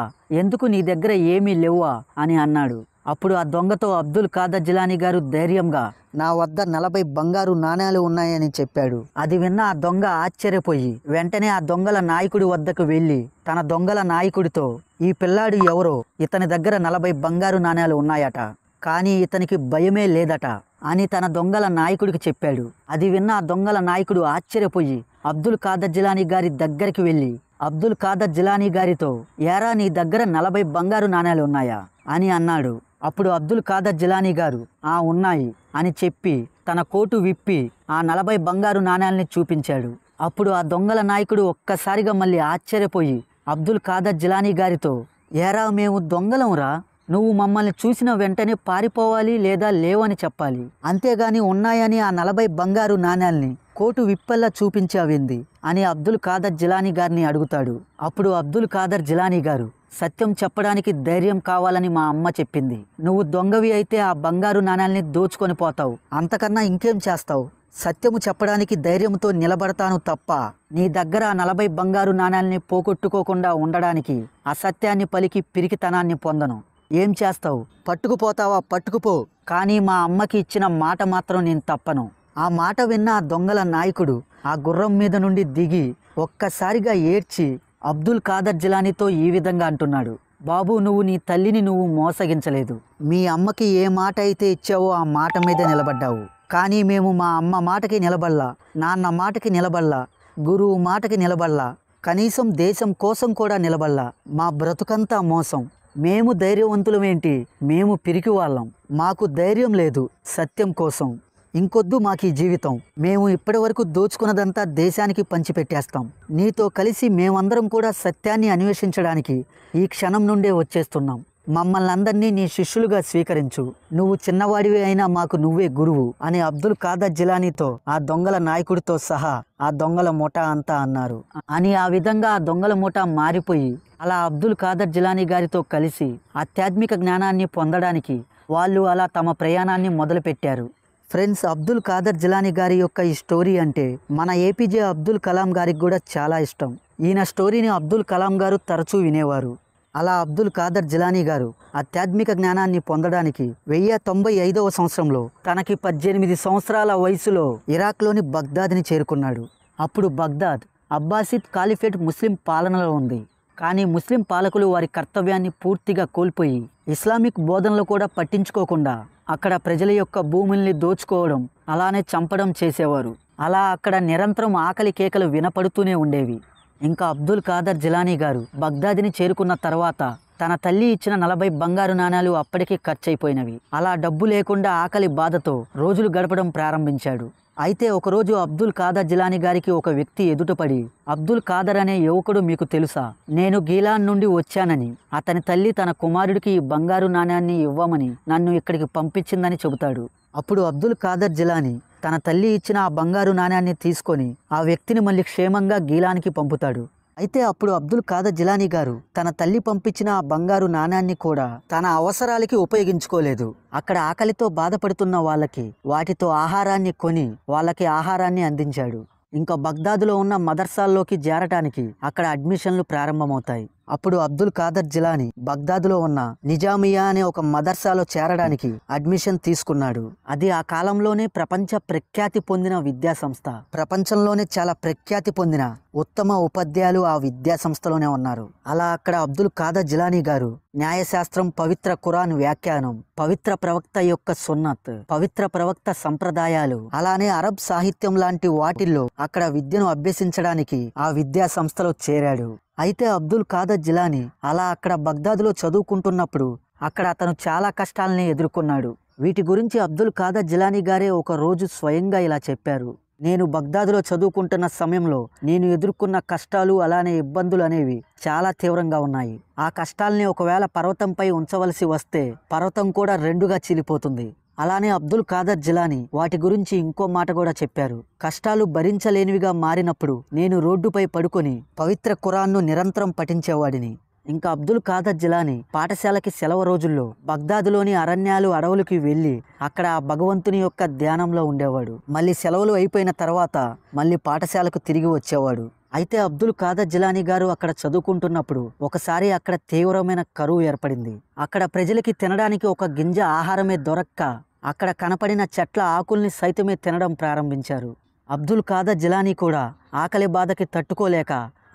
ఎందుకు నీ దగ్గర ఏమీ లేవా అని అన్నాడు. అప్పుడు ఆ దొంగతో అబ్దుల్ ఖాదర్ జిలానీ గారు ధైర్యంగా నా వద్ద 40 బంగారు నాణేలు ఉన్నాయని చెప్పాడు. అది విన్న ఆ దొంగ ఆశ్చర్యపోయి వెంటనే ఆ దొంగల నాయకుడి వద్దకు వెళ్ళి తన దొంగల నాయకుడితో, ఈ పిల్లాడు ఎవరో, ఇతని దగ్గర 40 బంగారు నాణేలు ఉన్నాయట, కానీ ఇతనికి భయమే లేదట అని తన దొంగల నాయకుడికి చెప్పాడు. అది విన్న ఆ దొంగల నాయకుడు ఆశ్చర్యపోయి అబ్దుల్ ఖాదర్ జిలానీ గారి దగ్గరికి వెళ్ళి అబ్దుల్ ఖాదర్ జిలానీ గారితో, ఏరా నీ దగ్గర 40 బంగారు నాణేలు ఉన్నాయా అని అన్నాడు. అప్పుడు అబ్దుల్ ఖాదర్ జిలానీ గారు ఆ ఉన్నాయి అని చెప్పి తన కోటు విప్పి ఆ 40 బంగారు నాణేలని చూపించాడు. అప్పుడు ఆ దొంగల నాయకుడు ఒక్కసారిగా మళ్ళీ ఆశ్చర్యపోయి అబ్దుల్ ఖాదర్ జిలానీ గారితో, ఏరా మేము దొంగలంరా, నువ్వు మమ్మల్ని చూసిన వెంటనే పారిపోవాలి లేదా లేవని చెప్పాలి, అంతేగాని ఉన్నాయని ఆ 40 బంగారు నాణేల్ని కోటు విప్పల్లా చూపించావింది అని అబ్దుల్ ఖాదర్ జిలానీ గారిని అడుగుతాడు. అప్పుడు అబ్దుల్ ఖాదర్ జిలానీ గారు, సత్యం చెప్పడానికి ధైర్యం కావాలని మా అమ్మ చెప్పింది. నువ్వు దొంగవి అయితే ఆ బంగారు నాణేల్ని దోచుకొని పోతావు, అంతకన్నా ఇంకేం చేస్తావు? సత్యము చెప్పడానికి ధైర్యంతో నిలబడతాను తప్ప నీ దగ్గర 40 బంగారు నాణేల్ని పోగొట్టుకోకుండా ఉండడానికి అసత్యాన్ని పలికి పిరికితనాన్ని పొందను. ఏం చేస్తావు? పట్టుకుపోతావా? పట్టుకుపో, కానీ మా అమ్మకి ఇచ్చిన మాట మాత్రం నేను తప్పను. ఆ మాట విన్న ఆ దొంగల నాయకుడు ఆ గుర్రం మీద నుండి దిగి ఒక్కసారిగా ఏడ్చి అబ్దుల్ ఖాదర్ జిలానీతో ఈ విధంగా అంటున్నాడు, బాబు, నువ్వు నీ తల్లిని నువ్వు మోసగించలేదు. మీ అమ్మకి ఏ మాట అయితే ఇచ్చావో ఆ మాట మీద నిలబడ్డావు, కానీ మేము మా అమ్మ మాటకి నిలబడలా, నాన్న మాటకి నిలబడలా, గురువు మాటకి నిలబడలా, కనీసం దేశం కోసం కూడా నిలబడలా. మా బ్రతుకంతా మోసం. మేము ధైర్యవంతులమేంటి, మేము పిరికి వాళ్ళం. మాకు ధైర్యం లేదు సత్యం కోసం. ఇంకొద్దు మాకు ఈ జీవితం. మేము ఇప్పటి వరకు దోచుకున్నదంతా దేశానికి పంచిపెట్టేస్తాం. నీతో కలిసి మేమందరం కూడా సత్యాన్ని అన్వేషించడానికి ఈ క్షణం నుండే వచ్చేస్తున్నాం. మమ్మల్ని అందరినీ నీ శిష్యులుగా స్వీకరించు. నువ్వు చిన్నవాడివి అయినా మాకు నువ్వే గురువు అని అబ్దుల్ ఖాదర్ జిలానీతో ఆ దొంగల నాయకుడితో సహా ఆ దొంగల ముఠా అంతా అన్నారు. అని ఆ విధంగా ఆ దొంగల ముఠా మారిపోయి అలా అబ్దుల్ ఖాదర్ జిలానీ గారితో కలిసి ఆధ్యాత్మిక జ్ఞానాన్ని పొందడానికి వాళ్ళు అలా తమ ప్రయాణాన్ని మొదలుపెట్టారు. ఫ్రెండ్స్, అబ్దుల్ ఖాదర్ జిలానీ గారి యొక్క ఈ స్టోరీ అంటే మన ఏపీజే అబ్దుల్ కలాం గారికి కూడా చాలా ఇష్టం. ఈయన స్టోరీని అబ్దుల్ కలాం గారు తరచూ వినేవారు. అలా అబ్దుల్ ఖాదర్ జిలానీ గారు ఆధ్యాత్మిక జ్ఞానాన్ని పొందడానికి 1095వ సంవత్సరంలో తనకి 18 సంవత్సరాల వయసులో ఇరాక్లోని బగ్దాద్ని చేరుకున్నాడు. అప్పుడు బగ్దాద్ అబ్బాసిద్ కాలిఫేట్ ముస్లిం పాలనలో ఉంది. కానీ ముస్లిం పాలకులు వారి కర్తవ్యాన్ని పూర్తిగా కోల్పోయి ఇస్లామిక్ బోధనలు కూడా పట్టించుకోకుండా అక్కడ ప్రజల యొక్క భూముల్ని దోచుకోవడం, అలానే చంపడం చేసేవారు. అలా అక్కడ నిరంతరం ఆకలి కేకలు వినపడుతూనే ఉండేవి. ఇంకా అబ్దుల్ ఖాదర్ జిలానీ గారు బగ్దాద్ని చేరుకున్న తర్వాత తన తల్లి ఇచ్చిన 40 బంగారు నాణేలు అప్పటికే ఖర్చయిపోయినవి. అలా డబ్బు లేకుండా ఆకలి బాధతో రోజులు గడపడం ప్రారంభించాడు. అయితే ఒకరోజు అబ్దుల్ ఖాదర్ జిలానీ గారికి ఒక వ్యక్తి ఎదుటపడి, అబ్దుల్ ఖాదర్ అనే యువకుడు మీకు తెలుసా? నేను గీలాన్ నుండి వచ్చానని, అతని తల్లి తన కుమారుడికి ఈ బంగారు నాణ్యాన్ని ఇవ్వమని నన్ను ఇక్కడికి పంపించిందని చెబుతాడు. అప్పుడు అబ్దుల్ ఖాదర్ జిలానీ తన తల్లి ఇచ్చిన ఆ బంగారు నాణ్యాన్ని తీసుకొని ఆ వ్యక్తిని మళ్ళీ క్షేమంగా గీలానికి పంపుతాడు. అయితే అప్పుడు అబ్దుల్ ఖాదర్ జిలానీ గారు తన తల్లి పంపించిన ఆ బంగారు నాణ్యాన్ని కూడా తన అవసరాలకి ఉపయోగించుకోలేదు. అక్కడ ఆకలితో బాధపడుతున్న వాళ్ళకి వాటితో ఆహారాన్ని కొని వాళ్ళకి ఆహారాన్ని అందించాడు. ఇంకా బగ్దాదులో ఉన్న మదర్సాల్లోకి చేరటానికి అక్కడ అడ్మిషన్లు ప్రారంభమవుతాయి. అప్పుడు అబ్దుల్ ఖాదర్ జిలానీ బగ్దాదులో ఉన్న నిజామియా అనే ఒక మదర్సాలో చేరడానికి అడ్మిషన్ తీసుకున్నాడు. అది ఆ కాలంలోనే ప్రపంచ ప్రఖ్యాతి పొందిన విద్యా సంస్థ. ప్రపంచంలోనే చాలా ప్రఖ్యాతి పొందిన ఉత్తమ ఉపాధ్యాయులు ఆ విద్యా సంస్థలోనే ఉన్నారు. అలా అక్కడ అబ్దుల్ ఖాదర్ జిలానీ గారు న్యాయశాస్త్రం, పవిత్ర ఖురాన్ వ్యాఖ్యానం, పవిత్ర ప్రవక్త యొక్క సున్నత్, పవిత్ర ప్రవక్త సంప్రదాయాలు, అలానే అరబ్ సాహిత్యం లాంటి వాటిల్లో అక్కడ విద్యను అభ్యసించడానికి ఆ విద్యా సంస్థలో చేరాడు. అయితే అబ్దుల్ ఖాదర్ జిలానీ అలా అక్కడ బగ్దాదులో చదువుకుంటున్నప్పుడు అక్కడ అతను చాలా కష్టాలని ఎదుర్కొన్నాడు. వీటి గురించి అబ్దుల్ ఖాదర్ జిలానీ గారే ఒక రోజు స్వయంగా ఇలా చెప్పారు. నేను బగ్దాదులో చదువుకుంటున్న సమయంలో నేను ఎదుర్కొన్న కష్టాలు, అలానే ఇబ్బందులు అనేవి చాలా తీవ్రంగా ఉన్నాయి. ఆ కష్టాల్ని ఒకవేళ పర్వతంపై ఉంచవలసి వస్తే పర్వతం కూడా రెండుగా చీలిపోతుంది. అలానే అబ్దుల్ ఖాదర్ జిలానీ వాటి గురించి ఇంకో మాట కూడా చెప్పారు. కష్టాలు భరించలేనివిగా మారినప్పుడు నేను రోడ్డుపై పడుకొని పవిత్ర ఖురాన్ను నిరంతరం పఠించేవాడిని. ఇంకా అబ్దుల్ ఖాదర్ జిలానీ పాఠశాలకి సెలవు రోజుల్లో బగ్దాదులోని అరణ్యాలు, అడవులకి వెళ్ళి అక్కడ ఆ భగవంతుని యొక్క ధ్యానంలో ఉండేవాడు. మళ్ళీ సెలవులు అయిపోయిన తర్వాత మళ్ళీ పాఠశాలకు తిరిగి వచ్చేవాడు. అయితే అబ్దుల్ ఖాదర్ జిలానీ గారు అక్కడ చదువుకుంటున్నప్పుడు ఒకసారి అక్కడ తీవ్రమైన కరువు ఏర్పడింది. అక్కడ ప్రజలకి తినడానికి ఒక గింజ ఆహారమే దొరక్క అక్కడ కనపడిన చెట్ల ఆకుల్ని సైతమే తినడం ప్రారంభించారు. అబ్దుల్ ఖాదర్ జిలానీ కూడా ఆకలి బాధకి తట్టుకోలేక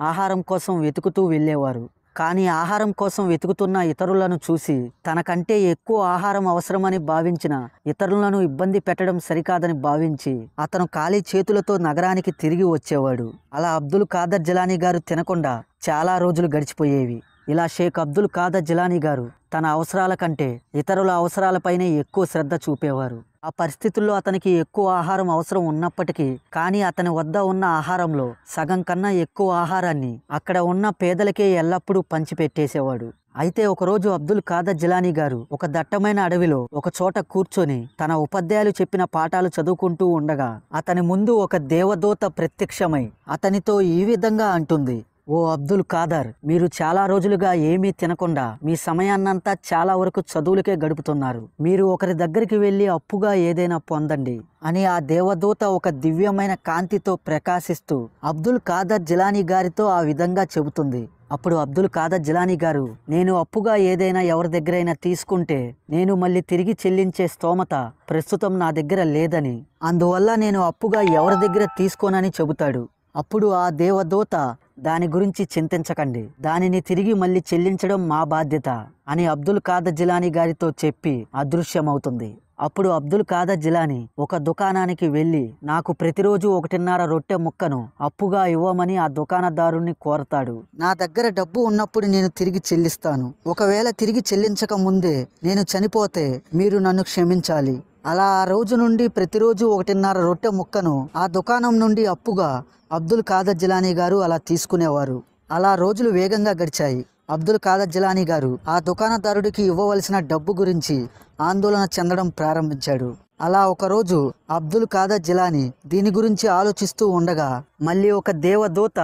ఆహారం కోసం వెతుకుతూ వెళ్ళేవారు. కానీ ఆహారం కోసం వెతుకుతున్న ఇతరులను చూసి తనకంటే ఎక్కువ ఆహారం అవసరమని భావించిన ఇతరులను ఇబ్బంది పెట్టడం సరికాదని భావించి అతను ఖాళీ చేతులతో నగరానికి తిరిగి వచ్చేవాడు. అలా అబ్దుల్ ఖాదర్ జిలానీ గారు తినకుండా చాలా రోజులు గడిచిపోయేవి. ఇలా షేక్ అబ్దుల్ ఖాదర్ జిలానీ గారు తన అవసరాల కంటే ఇతరుల అవసరాలపైనే ఎక్కువ శ్రద్ధ చూపేవారు. ఆ పరిస్థితుల్లో అతనికి ఎక్కువ ఆహారం అవసరం ఉన్నప్పటికీ కానీ అతని వద్ద ఉన్న ఆహారంలో సగం కన్నా ఎక్కువ ఆహారాన్ని అక్కడ ఉన్న పేదలకే ఎల్లప్పుడూ పంచిపెట్టేసేవాడు. అయితే ఒకరోజు అబ్దుల్ ఖాదర్ జిలానీ గారు ఒక దట్టమైన అడవిలో ఒక చోట కూర్చొని తన ఉపాధ్యాయులు చెప్పిన పాఠాలు చదువుకుంటూ ఉండగా అతని ముందు ఒక దేవదూత ప్రత్యక్షమై అతనితో ఈ విధంగా అంటుంది, ఓ అబ్దుల్ ఖాదర్, మీరు చాలా రోజులుగా ఏమీ తినకుండా మీ సమయాన్నంతా చాలా వరకు చదువులకే గడుపుతున్నారు. మీరు ఒకరి దగ్గరికి వెళ్ళి అప్పుగా ఏదైనా పొందండి అని ఆ దేవదూత ఒక దివ్యమైన కాంతితో ప్రకాశిస్తూ అబ్దుల్ ఖాదర్ జిలానీ గారితో ఆ విధంగా చెబుతుంది. అప్పుడు అబ్దుల్ ఖాదర్ జిలానీ గారు, నేను అప్పుగా ఏదైనా ఎవరి దగ్గరైనా తీసుకుంటే నేను మళ్ళీ తిరిగి చెల్లించే స్తోమత ప్రస్తుతం నా దగ్గర లేదని, అందువల్ల నేను అప్పుగా ఎవరి దగ్గర తీసుకోనని చెబుతాడు. అప్పుడు ఆ దేవదూత, దాని గురించి చింతించకండి, దానిని తిరిగి మళ్ళీ చెల్లించడం మా బాధ్యత అని అబ్దుల్ ఖాదర్ జిలానీ గారితో చెప్పి అదృశ్యమవుతుంది. అప్పుడు అబ్దుల్ ఖాదర్ జిలానీ ఒక దుకాణానికి వెళ్ళి నాకు ప్రతిరోజు 1.5 రొట్టె ముక్కను అప్పుగా ఇవ్వమని ఆ దుకాణదారుణ్ణి కోరతాడు. నా దగ్గర డబ్బు ఉన్నప్పుడు నేను తిరిగి చెల్లిస్తాను. ఒకవేళ తిరిగి చెల్లించక ముందే నేను చనిపోతే మీరు నన్ను క్షమించాలి. అలా ఆ రోజు నుండి ప్రతిరోజు 1.5 రొట్టె ముక్కను ఆ దుకాణం నుండి అప్పుగా అబ్దుల్ ఖాదర్ జిలానీ గారు అలా తీసుకునేవారు. అలా రోజులు వేగంగా గడిచాయి. అబ్దుల్ ఖాదర్ జిలానీ గారు ఆ దుకాణదారుడికి ఇవ్వవలసిన డబ్బు గురించి ఆందోళన చెందడం ప్రారంభించాడు. అలా ఒకరోజు అబ్దుల్ ఖాదర్ జిలానీ దీని గురించి ఆలోచిస్తూ ఉండగా మళ్ళీ ఒక దేవదూత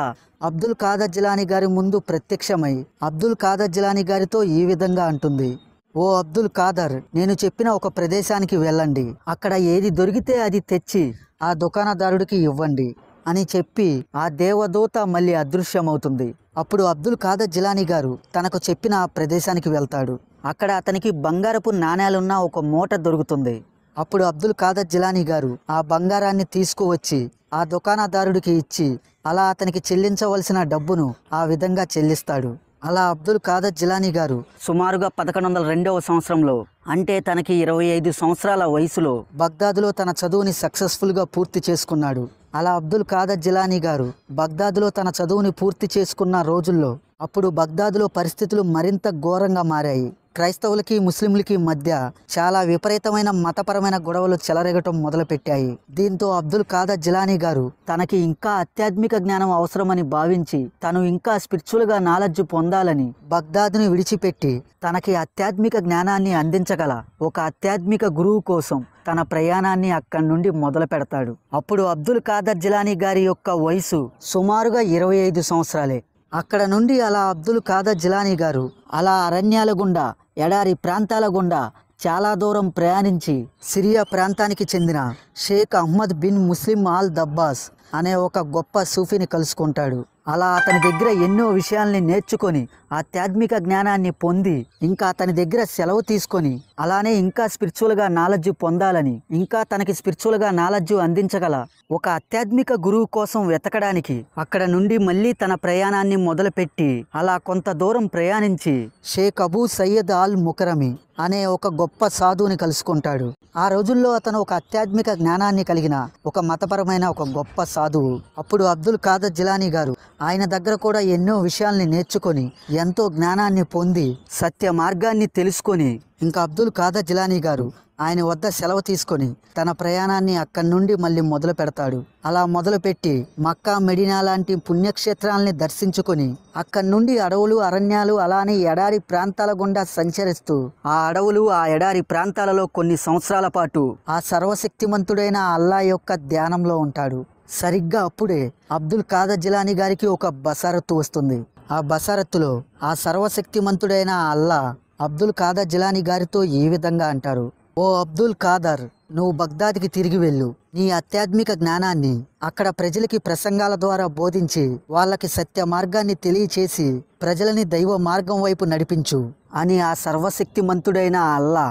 అబ్దుల్ ఖాదర్ జిలానీ గారి ముందు ప్రత్యక్షమై అబ్దుల్ ఖాదర్ జిలానీ గారితో ఈ విధంగా అంటుంది, ఓ అబ్దుల్ ఖాదర్, నేను చెప్పిన ఒక ప్రదేశానికి వెళ్ళండి. అక్కడ ఏది దొరికితే అది తెచ్చి ఆ దుకాణదారుడికి ఇవ్వండి అని చెప్పి ఆ దేవదూత మళ్ళీ అదృశ్యమవుతుంది. అప్పుడు అబ్దుల్ ఖాదర్ జిలానీ గారు తనకు చెప్పిన ఆ ప్రదేశానికి వెళ్తాడు. అక్కడ అతనికి బంగారపు నాణేలున్న ఒక మూట దొరుకుతుంది. అప్పుడు అబ్దుల్ ఖాదర్ జిలానీ గారు ఆ బంగారాన్ని తీసుకువచ్చి ఆ దుకాణదారుడికి ఇచ్చి అలా అతనికి చెల్లించవలసిన డబ్బును ఆ విధంగా చెల్లిస్తాడు. అలా అబ్దుల్ ఖాదర్ జిలానీ గారు సుమారుగా 1102వ సంవత్సరంలో, అంటే తనకి 25 సంవత్సరాల వయసులో బగ్దాదులో తన చదువుని సక్సెస్ఫుల్గా పూర్తి చేసుకున్నాడు. అలా అబ్దుల్ ఖాదర్ జిలానీ గారు బగ్దాదులో తన చదువుని పూర్తి చేసుకున్న రోజుల్లో అప్పుడు బగ్దాదులో పరిస్థితులు మరింత ఘోరంగా మారాయి. క్రైస్తవులకి ముస్లింలకి మధ్య చాలా విపరీతమైన మతపరమైన గొడవలు చెలరేగటం మొదలుపెట్టాయి. దీంతో అబ్దుల్ ఖాదర్ జిలానీ గారు తనకి ఇంకా ఆధ్యాత్మిక జ్ఞానం అవసరమని భావించి తను ఇంకా స్పిరిచువల్గా నాలెడ్జ్ పొందాలని బగ్దాదుని విడిచిపెట్టి తనకి ఆధ్యాత్మిక జ్ఞానాన్ని అందించగల ఒక ఆధ్యాత్మిక గురువు కోసం తన ప్రయాణాన్ని అక్కడి నుండి మొదలు పెడతాడు. అప్పుడు అబ్దుల్ ఖాదర్ జిలానీ గారి యొక్క వయసు సుమారుగా 25 సంవత్సరాలే. అక్కడ నుండి అలా అబ్దుల్ ఖాదర్ జిలానీ గారు అలా అరణ్యాల గుండా, ఎడారి ప్రాంతాల గుండా చాలా దూరం ప్రయాణించి సిరియా ప్రాంతానికి చెందిన షేక్ అహ్మద్ బిన్ ముస్లిం ఆల్ దబ్బాస్ అనే ఒక గొప్ప సూఫీని కలుసుకుంటాడు. అలా అతని దగ్గర ఎన్నో విషయాల్ని నేర్చుకొని ఆధ్యాత్మిక జ్ఞానాన్ని పొంది ఇంకా అతని దగ్గర సెలవు తీసుకొని అలానే ఇంకా స్పిరిచువల్గా నాలెడ్జ్ పొందాలని, ఇంకా తనకి స్పిరిచువల్గా నాలెడ్జ్ అందించగల ఒక ఆధ్యాత్మిక గురువు కోసం వెతకడానికి అక్కడ నుండి మళ్ళీ తన ప్రయాణాన్ని మొదలుపెట్టి అలా కొంత దూరం ప్రయాణించి షేక్ అబూ సయ్యద్ ఆల్ ముకరమి అనే ఒక గొప్ప సాధువుని కలుసుకుంటాడు. ఆ రోజుల్లో అతను ఒక ఆధ్యాత్మిక జ్ఞానాన్ని కలిగిన ఒక మతపరమైన ఒక గొప్ప సాధువు. అప్పుడు అబ్దుల్ ఖాదర్ జిలానీ గారు ఆయన దగ్గర కూడా ఎన్నో విషయాల్ని నేర్చుకొని ఎంతో జ్ఞానాన్ని పొంది సత్య మార్గాన్ని తెలుసుకొని ఇంకా అబ్దుల్ ఖాదర్ జిలానీ గారు ఆయన వద్ద సెలవు తీసుకొని తన ప్రయాణాన్ని అక్కడి నుండి మళ్ళీ మొదలు పెడతాడు. అలా మొదలుపెట్టి మక్కా, మెడినా లాంటి పుణ్యక్షేత్రాలని దర్శించుకొని అక్కడి నుండి అడవులు, అరణ్యాలు అలానే ఎడారి ప్రాంతాల గుండా సంచరిస్తూ ఆ అడవులు, ఆ ఎడారి ప్రాంతాలలో కొన్ని సంవత్సరాల పాటు ఆ సర్వశక్తిమంతుడైన అల్లా యొక్క ధ్యానంలో ఉంటాడు. సరిగ్గా అప్పుడే అబ్దుల్ ఖాదర్ జిలానీ గారికి ఒక బసారత్తు వస్తుంది. ఆ బసారత్తులో ఆ సర్వశక్తిమంతుడైన అల్లా అబ్దుల్ ఖాదర్ జిలానీ గారితో ఈ విధంగా అంటారు, ఓ అబ్దుల్ ఖాదర్, నువ్వు బగ్దాద్కి తిరిగి వెళ్ళు. నీ ఆధ్యాత్మిక జ్ఞానాన్ని అక్కడ ప్రజలకి ప్రసంగాల ద్వారా బోధించి వాళ్ళకి సత్య మార్గాన్ని తెలియచేసి ప్రజలని దైవ మార్గం వైపు నడిపించు అని ఆ సర్వశక్తిమంతుడైన అల్లా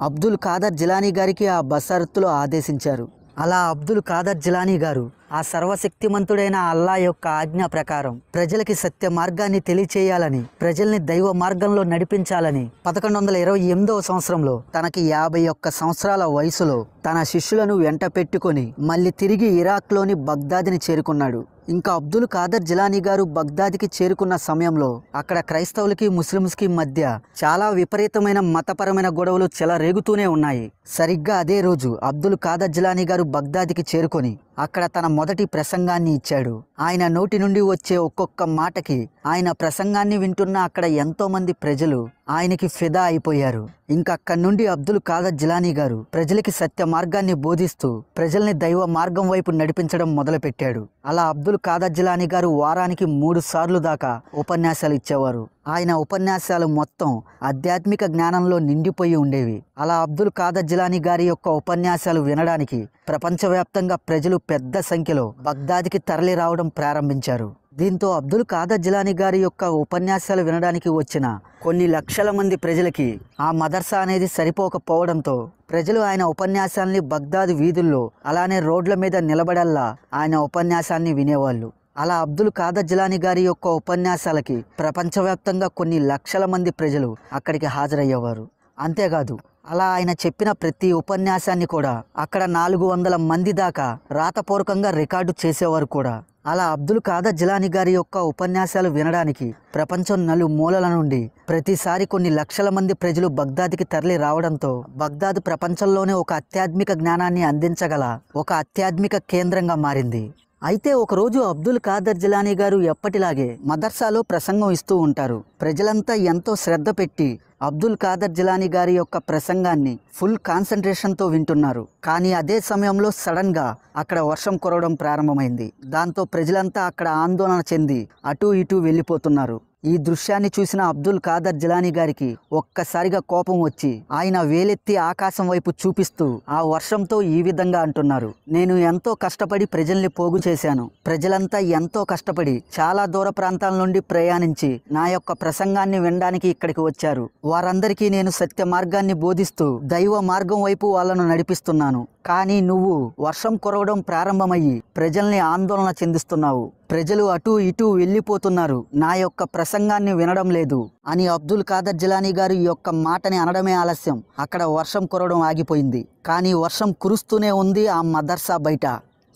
అబ్దుల్ ఖాదర్ జిలానీ గారికి ఆ బసరత్తులో ఆదేశించారు. అలా అబ్దుల్ ఖాదర్ జిలానీ గారు ఆ సర్వశక్తిమంతుడైన అల్లా యొక్క ఆజ్ఞ ప్రకారం ప్రజలకి సత్య మార్గాన్ని తెలియచేయాలని, ప్రజల్ని దైవ మార్గంలో నడిపించాలని 1128వ సంవత్సరంలో తనకి 51 సంవత్సరాల వయసులో తన శిష్యులను వెంట పెట్టుకొని మళ్ళీ తిరిగి ఇరాక్లోని బగ్దాద్ని చేరుకున్నాడు. ఇంకా అబ్దుల్ ఖాదర్ జిలానీ గారు బగ్దాద్కి చేరుకున్న సమయంలో అక్కడ క్రైస్తవులకి ముస్లిమ్స్కి మధ్య చాలా విపరీతమైన మతపరమైన గొడవలు చెలరేగుతూనే ఉన్నాయి. సరిగ్గా అదే రోజు అబ్దుల్ ఖాదర్ జిలానీ గారు బగ్దాద్కి చేరుకొని అక్కడ తన మొదటి ప్రసంగాన్ని ఇచ్చాడు. ఆయన నోటి నుండి వచ్చే ఒక్కొక్క మాటకి, ఆయన ప్రసంగాన్ని వింటున్న అక్కడ ఎంతో మంది ప్రజలు ఆయనకి ఫిదా అయిపోయారు. ఇంకా అక్కడి నుండి అబ్దుల్ ఖాదర్ జిలానీ గారు ప్రజలకి సత్య మార్గాన్ని బోధిస్తూ ప్రజల్ని దైవ మార్గం వైపు నడిపించడం మొదలుపెట్టాడు. అలా అబ్దుల్ ఖాదర్ జిలానీ గారు వారానికి 3 సార్లు దాకా ఉపన్యాసాలు ఇచ్చేవారు. ఆయన ఉపన్యాసాలు మొత్తం ఆధ్యాత్మిక జ్ఞానంలో నిండిపోయి ఉండేవి. అలా అబ్దుల్ ఖాదర్ జిలానీ గారి యొక్క ఉపన్యాసాలు వినడానికి ప్రపంచవ్యాప్తంగా ప్రజలు పెద్ద సంఖ్యలో బగ్దాద్కి తరలి రావడం ప్రారంభించారు. దీంతో అబ్దుల్ ఖాదర్ జిలానీ గారి యొక్క ఉపన్యాసాలు వినడానికి వచ్చిన కొన్ని లక్షల మంది ప్రజలకి ఆ మదర్సా అనేది సరిపోకపోవడంతో ప్రజలు ఆయన ఉపన్యాసాల్ని బగ్దాద్ వీధుల్లో అలానే రోడ్ల మీద నిలబడల్లా ఆయన ఉపన్యాసాన్ని వినేవాళ్ళు. అలా అబ్దుల్ ఖాదర్ జిలానీ గారి యొక్క ఉపన్యాసాలకి ప్రపంచవ్యాప్తంగా కొన్ని లక్షల మంది ప్రజలు అక్కడికి హాజరయ్యేవారు. అంతేకాదు అలా ఆయన చెప్పిన ప్రతి ఉపన్యాసాన్ని కూడా అక్కడ 400 మంది దాకా రాతపూర్వకంగా రికార్డు చేసేవారు కూడా. అలా అబ్దుల్ ఖాదర్ జిలానీ గారి యొక్క ఉపన్యాసాలు వినడానికి ప్రపంచం నలుమూలల నుండి ప్రతిసారి కొన్ని లక్షల మంది ప్రజలు బగ్దాద్కి తరలి రావడంతో బగ్దాద్ ప్రపంచంలోనే ఒక ఆధ్యాత్మిక జ్ఞానాన్ని అందించగల ఒక ఆధ్యాత్మిక కేంద్రంగా మారింది. అయితే ఒకరోజు అబ్దుల్ ఖాదర్ జిలానీ గారు ఎప్పటిలాగే మదర్సాలో ప్రసంగం ఇస్తూ ఉంటారు. ప్రజలంతా ఎంతో శ్రద్ధ పెట్టి అబ్దుల్ ఖాదర్ జిలానీ గారి యొక్క ప్రసంగాన్ని ఫుల్ కాన్సన్ట్రేషన్తో వింటున్నారు. కానీ అదే సమయంలో సడన్ గా అక్కడ వర్షం కురవడం ప్రారంభమైంది. దాంతో ప్రజలంతా అక్కడ ఆందోళన చెంది అటూ ఇటూ వెళ్ళిపోతున్నారు. ఈ దృశ్యాన్ని చూసిన అబ్దుల్ ఖాదర్ జిలానీ గారికి ఒక్కసారిగా కోపం వచ్చి ఆయన వేలెత్తి ఆకాశం వైపు చూపిస్తూ ఆ వర్షంతో ఈ విధంగా అంటున్నారు: నేను ఎంతో కష్టపడి ప్రజల్ని పోగు చేశాను. ప్రజలంతా ఎంతో కష్టపడి చాలా దూర ప్రాంతాల నుండి ప్రయాణించి నా యొక్క ప్రసంగాన్ని వినడానికి ఇక్కడికి వచ్చారు. వారందరికీ నేను సత్య మార్గాన్ని బోధిస్తూ దైవ మార్గం వైపు వాళ్ళను నడిపిస్తున్నాను. కానీ నువ్వు వర్షం కురవడం ప్రారంభమయ్యి ప్రజల్ని ఆందోళన చెందిస్తున్నావు. ప్రజలు అటూ ఇటూ వెళ్ళిపోతున్నారు, నా యొక్క ప్రసంగాన్ని వినడం లేదు అని అబ్దుల్ ఖాదర్ జిలానీ గారు ఈ యొక్క మాటని అనడమే ఆలస్యం. అక్కడ వర్షం కురవడం ఆగిపోయింది. కానీ వర్షం కురుస్తూనే ఉంది ఆ మదర్సా బయట.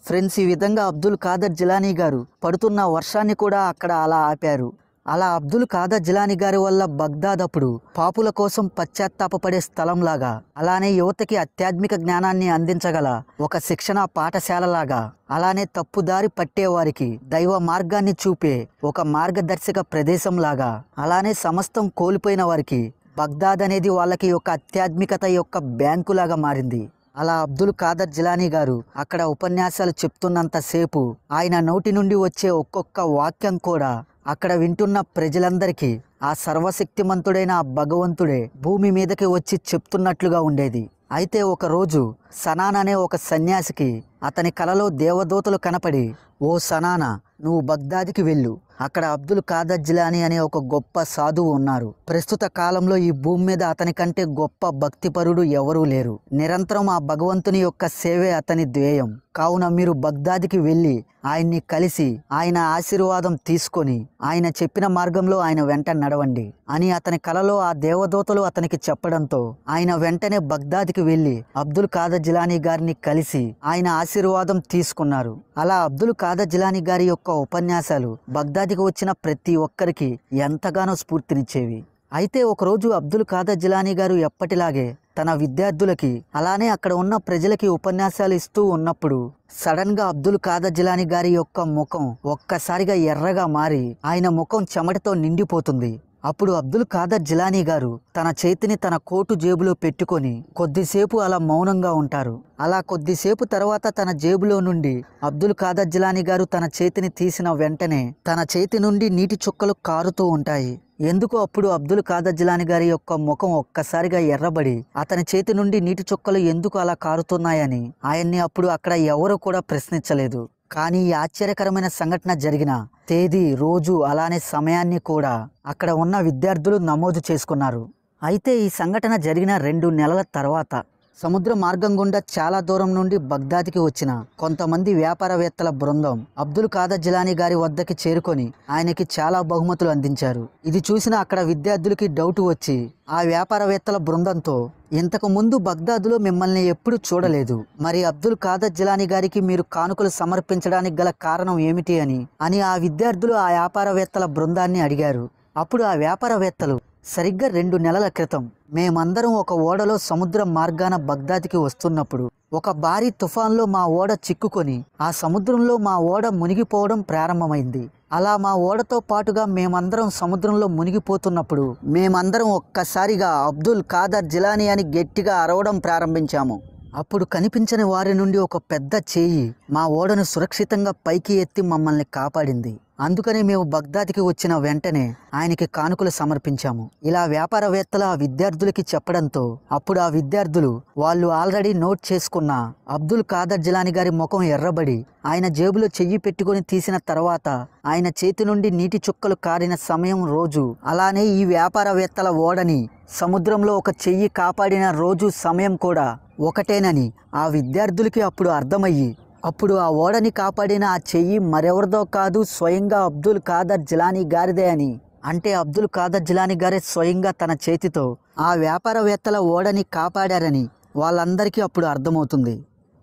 ఫ్రెండ్స్, ఈ విధంగా అబ్దుల్ ఖాదర్ జిలానీ గారు పడుతున్న వర్షాన్ని కూడా అక్కడ అలా ఆపారు. అలా అబ్దుల్ ఖాదర్ జిలానీ గారి వల్ల బగ్దాద్ అప్పుడు పాపుల కోసం పశ్చాత్తాపపడే స్థలంలాగా, అలానే యువతకి ఆధ్యాత్మిక జ్ఞానాన్ని అందించగల ఒక శిక్షణ పాఠశాలలాగా, అలానే తప్పుదారి పట్టేవారికి దైవ మార్గాన్ని చూపే ఒక మార్గదర్శక ప్రదేశంలాగా, అలానే సమస్తం కోల్పోయిన వారికి బగ్దాద్ అనేది వాళ్ళకి ఒక ఆధ్యాత్మికత యొక్క బ్యాంకులాగా మారింది. అలా అబ్దుల్ ఖాదర్ జిలానీ గారు అక్కడ ఉపన్యాసాలు చెప్తున్నంతసేపు ఆయన నోటి నుండి వచ్చే ఒక్కొక్క వాక్యం కూడా అక్కడ వింటున్న ప్రజలందరికీ ఆ సర్వశక్తిమంతుడైన ఆ భగవంతుడే భూమి మీదకి వచ్చి చెప్తున్నట్లుగా ఉండేది. అయితే ఒకరోజు సనాన్ అనే ఒక సన్యాసికి అతని కలలో దేవదూతలు కనపడి, ఓ సనానా, నువ్వు బగ్దాద్కి వెళ్ళు. అక్కడ అబ్దుల్ ఖాదర్ జిలానీ అనే ఒక గొప్ప సాధువు ఉన్నారు. ప్రస్తుత కాలంలో ఈ భూమి మీద అతని కంటే గొప్ప భక్తిపరుడు ఎవరూ లేరు. నిరంతరం ఆ భగవంతుని యొక్క సేవే అతని ధ్యేయం. కావున మీరు బగ్దాద్కి వెళ్ళి ఆయన్ని కలిసి ఆయన ఆశీర్వాదం తీసుకొని ఆయన చెప్పిన మార్గంలో ఆయన వెంట నడవండి అని అతని కలలో ఆ దేవదూతలు అతనికి చెప్పడంతో ఆయన వెంటనే బగ్దాద్కి వెళ్ళి అబ్దుల్ ఖాదర్ జిలానీ గారిని కలిసి ఆయన ఆశీర్వాదం తీసుకున్నారు. అలా అబ్దుల్ ఖాదర్ జిలానీ గారి యొక్క ఉపన్యాసాలు బగ్దాద్కి వచ్చిన ప్రతి ఒక్కరికి ఎంతగానో స్ఫూర్తినిచ్చేవి. అయితే ఒకరోజు అబ్దుల్ ఖాదర్ జిలానీ గారు ఎప్పటిలాగే తన విద్యార్థులకి అలానే అక్కడ ఉన్న ప్రజలకి ఉపన్యాసాలు ఇస్తూ ఉన్నప్పుడు సడన్ గా అబ్దుల్ ఖాదర్ జిలానీ గారి యొక్క ముఖం ఒక్కసారిగా ఎర్రగా మారి ఆయన ముఖం చెమటతో నిండిపోతుంది. అప్పుడు అబ్దుల్ ఖాదర్ జిలానీ గారు తన చేతిని తన కోటు జేబులో పెట్టుకొని కొద్దిసేపు అలా మౌనంగా ఉంటారు. అలా కొద్దిసేపు తర్వాత తన జేబులో నుండి అబ్దుల్ ఖాదర్ జిలానీ గారు తన చేతిని తీసిన వెంటనే తన చేతి నుండి నీటి చుక్కలు కారుతూ ఉంటాయి. ఎందుకు అప్పుడు అబ్దుల్ ఖాదర్ జిలానీ గారి యొక్క ముఖం ఒక్కసారిగా ఎర్రబడి అతని చేతి నుండి నీటి చుక్కలు ఎందుకు అలా కారుతున్నాయని ఆయన్ని అప్పుడు అక్కడ ఎవరూ కూడా ప్రశ్నించలేదు. కానీ ఈ ఆశ్చర్యకరమైన సంఘటన జరిగిన తేదీ, రోజు, అలానే సమయాన్ని కూడా అక్కడ ఉన్న విద్యార్థులు నమోదు చేసుకున్నారు. అయితే ఈ సంఘటన జరిగిన 2 నెలల తర్వాత సముద్ర మార్గం గుండా చాలా దూరం నుండి బగ్దాద్కి వచ్చిన కొంతమంది వ్యాపారవేత్తల బృందం అబ్దుల్ ఖాదర్ జిలానీ గారి వద్దకి చేరుకొని ఆయనకి చాలా బహుమతులు అందించారు. ఇది చూసిన అక్కడ విద్యార్థులకి డౌట్ వచ్చి ఆ వ్యాపారవేత్తల బృందంతో, ఇంతకు ముందు బగ్దాద్లో మిమ్మల్ని ఎప్పుడు చూడలేదు, మరి అబ్దుల్ ఖాదర్ జిలానీ గారికి మీరు కానుకలు సమర్పించడానికి గల కారణం ఏమిటి అని ఆ విద్యార్థులు ఆ వ్యాపారవేత్తల బృందాన్ని అడిగారు. అప్పుడు ఆ వ్యాపారవేత్తలు, సరిగ్గా 2 నెలల క్రితం మేమందరం ఒక ఓడలో సముద్రం మార్గాన బగ్దాద్కి వస్తున్నప్పుడు ఒక భారీ తుఫాన్లో మా ఓడ చిక్కుకొని ఆ సముద్రంలో మా ఓడ మునిగిపోవడం ప్రారంభమైంది. అలా మా ఓడతో పాటుగా మేమందరం సముద్రంలో మునిగిపోతున్నప్పుడు మేమందరం ఒక్కసారిగా అబ్దుల్ ఖాదర్ జిలానీ అని గట్టిగా అరవడం ప్రారంభించాము. అప్పుడు కనిపించని వారి నుండి ఒక పెద్ద చేయి మా ఓడను సురక్షితంగా పైకి ఎత్తి మమ్మల్ని కాపాడింది. అందుకని మేము బగ్దాద్కి వచ్చిన వెంటనే ఆయనకి కానుకలు సమర్పించాము. ఇలా వ్యాపారవేత్తలు ఆ విద్యార్థులకి చెప్పడంతో అప్పుడు ఆ విద్యార్థులు వాళ్ళు ఆల్రెడీ నోట్ చేసుకున్న అబ్దుల్ ఖాదర్ జిలానీ గారి ముఖం ఎర్రబడి ఆయన జేబులో చెయ్యి పెట్టుకొని తీసిన తర్వాత ఆయన చేతి నుండి నీటి చుక్కలు కారిన సమయం, రోజు, అలానే ఈ వ్యాపారవేత్తల ఓడని సముద్రంలో ఒక చెయ్యి కాపాడిన రోజు, సమయం కూడా ఒకటేనని ఆ విద్యార్థులకి అప్పుడు అర్థమయ్యి అప్పుడు ఆ ఓడని కాపాడిన ఆ చెయ్యి మరెవరిదో కాదు, స్వయంగా అబ్దుల్ ఖాదర్ జిలానీ గారిదే అని, అంటే అబ్దుల్ ఖాదర్ జిలానీ గారే స్వయంగా తన చేతితో ఆ వ్యాపారవేత్తల ఓడని కాపాడారని వాళ్ళందరికీ అప్పుడు అర్థమవుతుంది.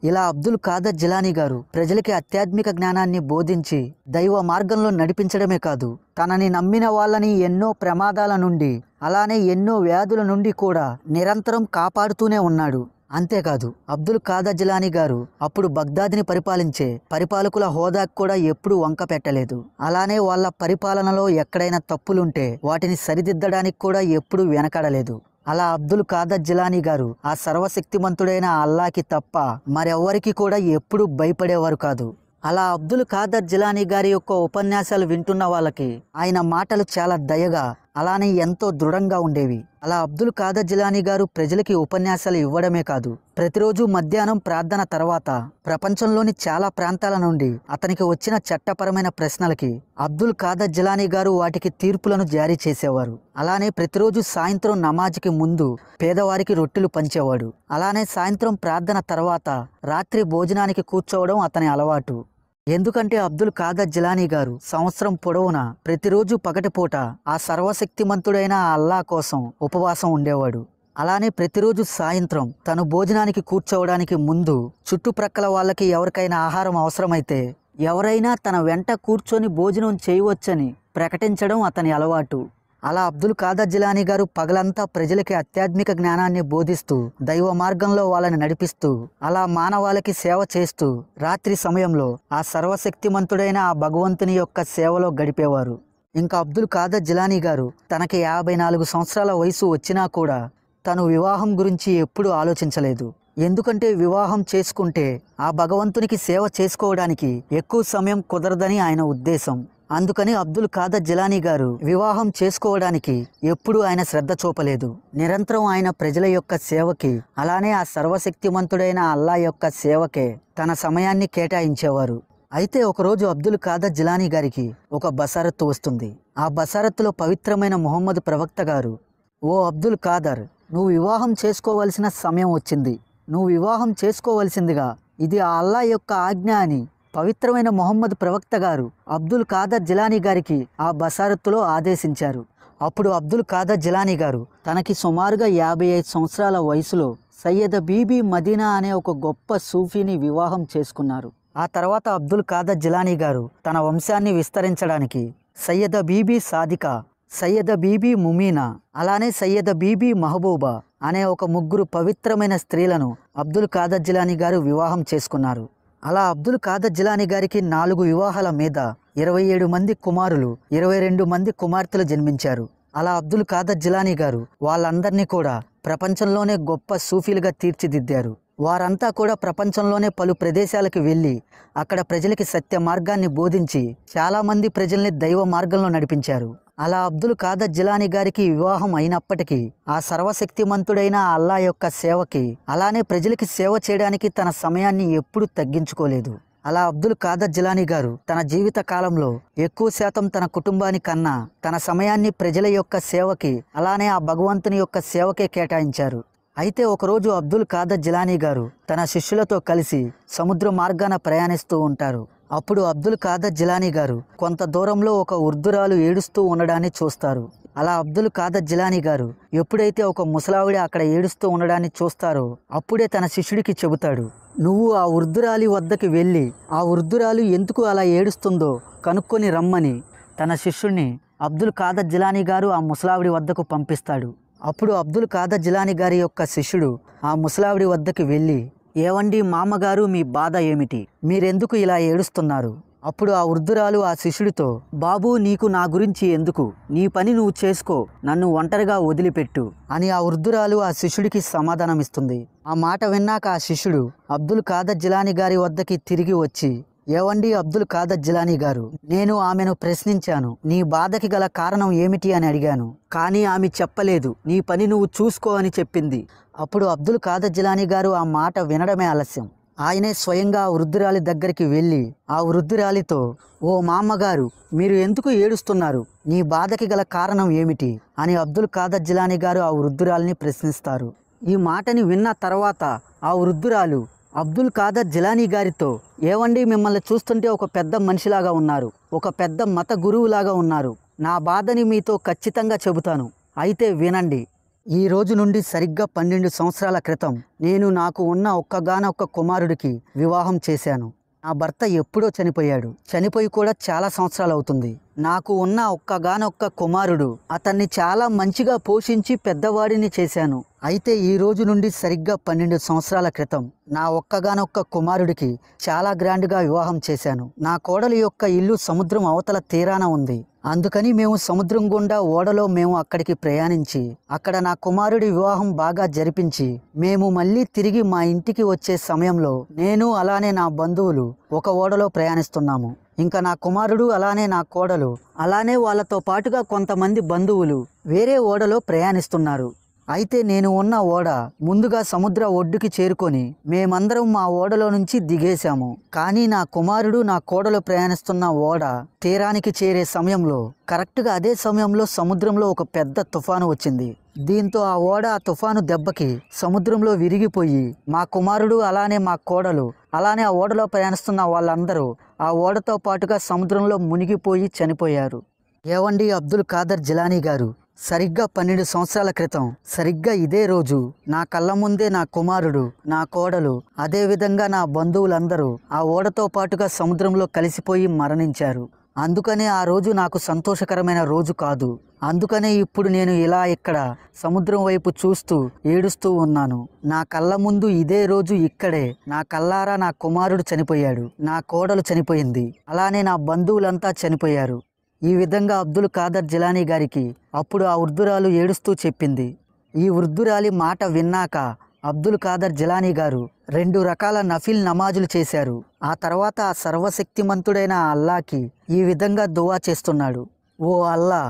ఇలా అబ్దుల్ ఖాదర్ జిలానీ గారు ప్రజలకి ఆధ్యాత్మిక జ్ఞానాన్ని బోధించి దైవ మార్గంలో నడిపించడమే కాదు, తనని నమ్మిన వాళ్ళని ఎన్నో ప్రమాదాల నుండి అలానే ఎన్నో వ్యాధుల నుండి కూడా నిరంతరం కాపాడుతూనే ఉన్నాడు. అంతేకాదు అబ్దుల్ ఖాదర్ జిలానీ గారు అప్పుడు బగ్దాద్ని పరిపాలించే పరిపాలకుల హోదాకు కూడా ఎప్పుడూ వంక పెట్టలేదు. అలానే వాళ్ళ పరిపాలనలో ఎక్కడైనా తప్పులుంటే వాటిని సరిదిద్దడానికి కూడా ఎప్పుడూ వెనకడలేదు. అలా అబ్దుల్ ఖాదర్ జిలానీ గారు ఆ సర్వశక్తిమంతుడైన అల్లాకి తప్ప మరెవ్వరికి కూడా ఎప్పుడూ భయపడేవారు కాదు. అలా అబ్దుల్ ఖాదర్ జిలానీ గారి యొక్క ఉపన్యాసాలు వింటున్న వాళ్ళకి ఆయన మాటలు చాలా దయగా అలానే ఎంతో దృఢంగా ఉండేవి. అలా అబ్దుల్ ఖాదర్ జిలానీ గారు ప్రజలకి ఉపన్యాసాలు ఇవ్వడమే కాదు, ప్రతిరోజు మధ్యాహ్నం ప్రార్థన తర్వాత ప్రపంచంలోని చాలా ప్రాంతాల నుండి అతనికి వచ్చిన చట్టపరమైన ప్రశ్నలకి అబ్దుల్ ఖాదర్ జిలానీ గారు వాటికి తీర్పులను జారీ చేసేవారు. అలానే ప్రతిరోజు సాయంత్రం నమాజ్కి ముందు పేదవారికి రొట్టెలు పంచేవాడు. అలానే సాయంత్రం ప్రార్థన తర్వాత రాత్రి భోజనానికి కూర్చోవడం అతని అలవాటు. ఎందుకంటే అబ్దుల్ ఖాదర్ జిలానీ గారు సంవత్సరం పొడవునా ప్రతిరోజు పగటిపూట ఆ సర్వశక్తిమంతుడైన అల్లా కోసం ఉపవాసం ఉండేవాడు. అలానే ప్రతిరోజు సాయంత్రం తను భోజనానికి కూర్చోవడానికి ముందు చుట్టుప్రక్కల వాళ్ళకి ఎవరికైనా ఆహారం అవసరమైతే ఎవరైనా తన వెంట కూర్చొని భోజనం చేయవచ్చని ప్రకటించడం అతని అలవాటు. అలా అబ్దుల్ ఖాదర్ జిలానీ గారు పగలంతా ప్రజలకి ఆధ్యాత్మిక జ్ఞానాన్ని బోధిస్తూ దైవ మార్గంలో వాళ్ళని నడిపిస్తూ అలా మానవాళికి సేవ చేస్తూ రాత్రి సమయంలో ఆ సర్వశక్తిమంతుడైన ఆ భగవంతుని యొక్క సేవలో గడిపేవారు. ఇంకా అబ్దుల్ ఖాదర్ జిలానీ గారు తనకి 54 సంవత్సరాల వయసు వచ్చినా కూడా తను వివాహం గురించి ఎప్పుడూ ఆలోచించలేదు. ఎందుకంటే వివాహం చేసుకుంటే ఆ భగవంతునికి సేవ చేసుకోవడానికి ఎక్కువ సమయం కుదరదని ఆయన ఉద్దేశం. అందుకని అబ్దుల్ ఖాదర్ జిలానీ గారు వివాహం చేసుకోవడానికి ఎప్పుడూ ఆయన శ్రద్ధ చూపలేదు. నిరంతరం ఆయన ప్రజల యొక్క సేవకి అలానే ఆ సర్వశక్తిమంతుడైన అల్లా యొక్క సేవకే తన సమయాన్ని కేటాయించేవారు. అయితే ఒకరోజు అబ్దుల్ ఖాదర్ జిలానీ గారికి ఒక బసారత్తు వస్తుంది. ఆ బసారత్తులో పవిత్రమైన ముహమ్మద్ ప్రవక్త గారు, ఓ అబ్దుల్ ఖాదర్, నువ్వు వివాహం చేసుకోవలసిన సమయం వచ్చింది, నువ్వు వివాహం చేసుకోవలసిందిగా ఇది ఆ అల్లా యొక్క ఆజ్ఞ అని పవిత్రమైన ముహమ్మద్ ప్రవక్త గారు అబ్దుల్ ఖాదర్ జిలానీ గారికి ఆ బసారత్తులో ఆదేశించారు. అప్పుడు అబ్దుల్ ఖాదర్ జిలానీ గారు తనకి సుమారుగా 55 సంవత్సరాల వయసులో సయ్యద బీబీ మదీనా అనే ఒక గొప్ప సూఫీని వివాహం చేసుకున్నారు. ఆ తర్వాత అబ్దుల్ ఖాదర్ జిలానీ గారు తన వంశాన్ని విస్తరించడానికి సయ్యద బీబీ సాదికా, సయ్యద బీబీ ముమీనా, అలానే సయ్యద బీబీ మహబూబా అనే ఒక 3 పవిత్రమైన స్త్రీలను అబ్దుల్ ఖాదర్ జిలానీ గారు వివాహం చేసుకున్నారు. అలా అబ్దుల్ ఖాదర్ జిలానీ గారికి 4 వివాహాల మీద 27 మంది కుమారులు, 22 మంది కుమార్తెలు జన్మించారు. అలా అబ్దుల్ ఖాదర్ జిలానీ గారు వాళ్ళందరినీ కూడా ప్రపంచంలోనే గొప్ప సూఫీలుగా తీర్చిదిద్దారు. వారంతా కూడా ప్రపంచంలోనే పలు ప్రదేశాలకు వెళ్ళి అక్కడ ప్రజలకి సత్య మార్గాన్ని బోధించి చాలామంది ప్రజల్ని దైవ మార్గంలో నడిపించారు. అలా అబ్దుల్ ఖాదర్ జిలానీ గారికి వివాహం అయినప్పటికీ ఆ సర్వశక్తిమంతుడైన అల్లా యొక్క సేవకి, అలానే ప్రజలకి సేవ చేయడానికి తన సమయాన్ని ఎప్పుడూ తగ్గించుకోలేదు. అలా అబ్దుల్ ఖాదర్ జిలానీ గారు తన జీవిత కాలంలో ఎక్కువ శాతం తన కుటుంబానికన్నా తన సమయాన్ని ప్రజల యొక్క సేవకి, అలానే ఆ భగవంతుని యొక్క సేవకే కేటాయించారు. అయితే ఒకరోజు అబ్దుల్ ఖాదర్ జిలానీ గారు తన శిష్యులతో కలిసి సముద్ర మార్గాన ప్రయాణిస్తూ ఉంటారు. అప్పుడు అబ్దుల్ ఖాదర్ జిలానీ గారు కొంత దూరంలో ఒక వృద్ధురాలు ఏడుస్తూ ఉండడాన్ని చూస్తారు. అలా అబ్దుల్ ఖాదర్ జిలానీ గారు ఎప్పుడైతే ఒక ముసలావిడ అక్కడ ఏడుస్తూ ఉండడాన్ని చూస్తారో అప్పుడే తన శిష్యుడికి చెబుతాడు, నువ్వు ఆ వృద్ధురాలి వద్దకు వెళ్ళి ఆ వృద్ధురాలు ఎందుకు అలా ఏడుస్తుందో కనుక్కొని రమ్మని తన శిష్యుడిని అబ్దుల్ ఖాదర్ జిలానీ గారు ఆ ముసలావిడి వద్దకు పంపిస్తాడు. అప్పుడు అబ్దుల్ ఖాదర్ జిలానీ గారి యొక్క శిష్యుడు ఆ ముసలావిడి వద్దకు వెళ్ళి, ఏవండి మామగారు, మీ బాధ ఏమిటి? మీరెందుకు ఇలా ఏడుస్తున్నారు? అప్పుడు ఆ వృద్ధురాలు ఆ శిష్యుడితో, బాబు నీకు నా గురించి ఎందుకు? నీ పని నువ్వు చేసుకో, నన్ను ఒంటరిగా వదిలిపెట్టు అని ఆ వృద్ధురాలు ఆ శిష్యుడికి సమాధానమిస్తుంది. ఆ మాట విన్నాక ఆ శిష్యుడు అబ్దుల్ ఖాదర్ జిలానీ గారి వద్దకి తిరిగి వచ్చి, ఏవండి అబ్దుల్ ఖాదర్ జిలానీ గారు, నేను ఆమెను ప్రశ్నించాను, నీ బాధకి గల కారణం ఏమిటి అని అడిగాను. కానీ ఆమె చెప్పలేదు, నీ పని నువ్వు చూసుకో అని చెప్పింది. అప్పుడు అబ్దుల్ ఖాదర్ జిలానీ గారు ఆ మాట వినడమే ఆలస్యం. ఆయనే స్వయంగా ఆ వృద్ధురాలి దగ్గరికి వెళ్ళి ఆ వృద్ధురాలితో, ఓ మామ్మగారు, మీరు ఎందుకు ఏడుస్తున్నారు? నీ బాధకి గల కారణం ఏమిటి అని అబ్దుల్ ఖాదర్ జిలానీ గారు ఆ వృద్ధురాలిని ప్రశ్నిస్తారు. ఈ మాటని విన్న తర్వాత ఆ వృద్ధురాలు అబ్దుల్ ఖాదర్ జిలానీ గారితో, ఏవండి మిమ్మల్ని చూస్తుంటే ఒక పెద్ద మనిషిలాగా ఉన్నారు, ఒక పెద్ద మత గురువులాగా ఉన్నారు, నా బాధని మీతో ఖచ్చితంగా చెబుతాను, అయితే వినండి. ఈ రోజు నుండి సరిగ్గా 12 సంవత్సరాల క్రితం నేను నాకు ఉన్న ఒక్కగానొక్క కుమారుడికి వివాహం చేశాను. నా భర్త ఎప్పుడో చనిపోయాడు, చనిపోయి కూడా చాలా సంవత్సరాలు అవుతుంది. నాకు ఉన్న ఒక్కగానొక్క కుమారుడు, అతన్ని చాలా మంచిగా పోషించి పెద్దవాడిని చేశాను. అయితే ఈ రోజు నుండి సరిగ్గా 12 సంవత్సరాల క్రితం నా ఒక్కగానొక్క కుమారుడికి చాలా గ్రాండ్గా వివాహం చేశాను. నా కోడలి యొక్క ఇల్లు సముద్రం అవతల తీరాన ఉంది. అందుకని మేము సముద్రం గుండా ఓడలో మేము అక్కడికి ప్రయాణించి అక్కడ నా కుమారుడి వివాహం బాగా జరిపించి మేము మళ్ళీ తిరిగి మా ఇంటికి వచ్చే సమయంలో నేను అలానే నా బంధువులు ఒక ఓడలో ప్రయాణిస్తున్నాము. ఇంకా నా కుమారుడు అలానే నా కోడలు అలానే వాళ్ళతో పాటుగా కొంతమంది బంధువులు వేరే ఓడలో ప్రయాణిస్తున్నారు. అయితే నేను ఉన్న ఓడ ముందుగా సముద్ర ఒడ్డుకి చేరుకొని మేమందరం మా ఓడలో నుంచి దిగేశాము. కానీ నా కుమారుడు నా కోడలు ప్రయాణిస్తున్న ఓడ తీరానికి చేరే సమయంలో కరెక్ట్గా అదే సమయంలో సముద్రంలో ఒక పెద్ద తుఫాను వచ్చింది. దీంతో ఆ ఓడ ఆ తుఫాను దెబ్బకి సముద్రంలో విరిగిపోయి మా కుమారుడు అలానే మా కోడలు అలానే ఆ ఓడలో ప్రయాణిస్తున్న వాళ్ళందరూ ఆ ఓడతో పాటుగా సముద్రంలో మునిగిపోయి చనిపోయారు. ఏవండి అబ్దుల్ ఖాదర్ జిలానీ గారు, సరిగ్గా 12 సంవత్సరాల క్రితం సరిగ్గా ఇదే రోజు నా కళ్ళ ముందే నా కుమారుడు నా కోడలు అదేవిధంగా నా బంధువులందరూ ఆ ఓడతో పాటుగా సముద్రంలో కలిసిపోయి మరణించారు. అందుకనే ఆ రోజు నాకు సంతోషకరమైన రోజు కాదు. అందుకనే ఇప్పుడు నేను ఇలా ఇక్కడ సముద్రం వైపు చూస్తూ ఏడుస్తూ ఉన్నాను. నా కళ్ళ ముందు ఇదే రోజు ఇక్కడే నా కళ్ళారా నా కుమారుడు చనిపోయాడు, నా కోడలు చనిపోయింది, అలానే నా బంధువులంతా చనిపోయారు. ఈ విధంగా అబ్దుల్ ఖాదర్ జిలానీ గారికి అప్పుడు ఆ వృద్ధురాలు ఏడుస్తూ చెప్పింది. ఈ వృద్ధురాలి మాట విన్నాక అబ్దుల్ ఖాదర్ జిలానీ గారు 2 రకాల నఫిల్ నమాజులు చేశారు. ఆ తర్వాత ఆ సర్వశక్తిమంతుడైన అల్లాకి ఈ విధంగా దువా చేస్తున్నాడు, ఓ అల్లా,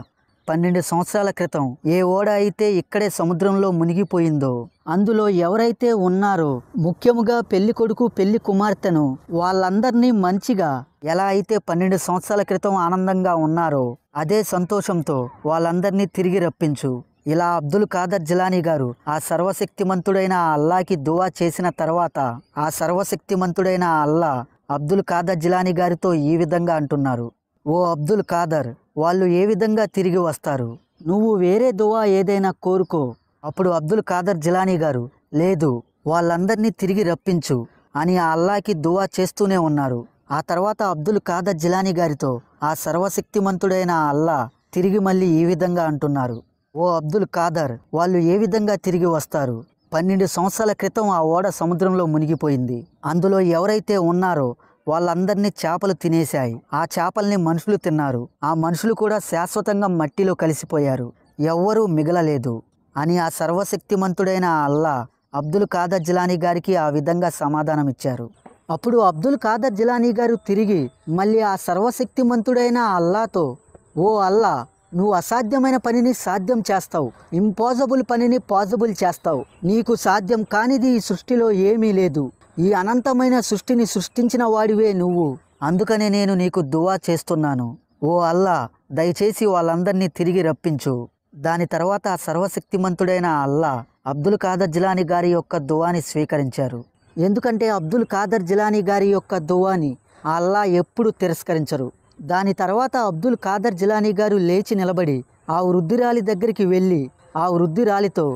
12 సంవత్సరాల క్రితం ఏ ఓడ అయితే ఇక్కడే సముద్రంలో మునిగిపోయిందో అందులో ఎవరైతే ఉన్నారో ముఖ్యముగా పెళ్లి కొడుకు పెళ్లి కుమార్తెను వాళ్ళందరినీ మంచిగా ఎలా అయితే 12 సంవత్సరాల క్రితం ఆనందంగా ఉన్నారో అదే సంతోషంతో వాళ్ళందరినీ తిరిగి రప్పించు. ఇలా అబ్దుల్ ఖాదర్ జిలానీ గారు ఆ సర్వశక్తిమంతుడైన అల్లాకి దువా చేసిన తర్వాత ఆ సర్వశక్తిమంతుడైన అల్లా అబ్దుల్ ఖాదర్ జిలానీ గారితో ఈ విధంగా అంటున్నారు, ఓ అబ్దుల్ ఖాదర్, వాళ్ళు ఏ విధంగా తిరిగి వస్తారు? నువ్వు వేరే దువా ఏదైనా కోరుకో. అప్పుడు అబ్దుల్ ఖాదర్ జిలానీ గారు, లేదు, వాళ్ళందరినీ తిరిగి రప్పించు అని ఆ అల్లాకి దువా చేస్తూనే ఉన్నారు. ఆ తర్వాత అబ్దుల్ ఖాదర్ జిలానీ గారితో ఆ సర్వశక్తిమంతుడైన అల్లా తిరిగి మళ్ళీ ఈ విధంగా అంటున్నారు, ఓ అబ్దుల్ ఖాదర్, వాళ్ళు ఏ విధంగా తిరిగి వస్తారు? 12 సంవత్సరాల క్రితం ఆ ఓడ సముద్రంలో మునిగిపోయింది. అందులో ఎవరైతే ఉన్నారో వాళ్ళందరినీ చేపలు తినేశాయి. ఆ చేపల్ని మనుషులు తిన్నారు. ఆ మనుషులు కూడా శాశ్వతంగా మట్టిలో కలిసిపోయారు, ఎవ్వరూ మిగలలేదు అని ఆ సర్వశక్తిమంతుడైన అల్లా అబ్దుల్ ఖాదర్ జిలానీ గారికి ఆ విధంగా సమాధానం ఇచ్చారు. అప్పుడు అబ్దుల్ ఖాదర్ జిలానీ గారు తిరిగి మళ్ళీ ఆ సర్వశక్తిమంతుడైన అల్లాతో, ఓ అల్లా, నువ్వు అసాధ్యమైన పనిని సాధ్యం చేస్తావు, ఇంపాసిబుల్ పనిని పాసిబుల్ చేస్తావు. నీకు సాధ్యం కానిది ఈ సృష్టిలో ఏమీ లేదు. ఈ అనంతమైన సృష్టిని సృష్టించిన వాడివే నువ్వు. అందుకనే నేను నీకు దువా చేస్తున్నాను. ఓ అల్లా, దయచేసి వాళ్ళందరినీ తిరిగి రప్పించు. దాని తర్వాత ఆ సర్వశక్తిమంతుడైన అల్లా అబ్దుల్ ఖాదర్ జిలానీ గారి యొక్క దువాని స్వీకరించారు. ఎందుకంటే అబ్దుల్ ఖాదర్ జిలానీ గారి యొక్క దువాని ఆ అల్లా ఎప్పుడు తిరస్కరించరు. దాని తర్వాత అబ్దుల్ ఖాదర్ జిలానీ గారు లేచి నిలబడి ఆ వృద్ధురాలి దగ్గరికి వెళ్ళి ఆ వృద్ధురాలితో,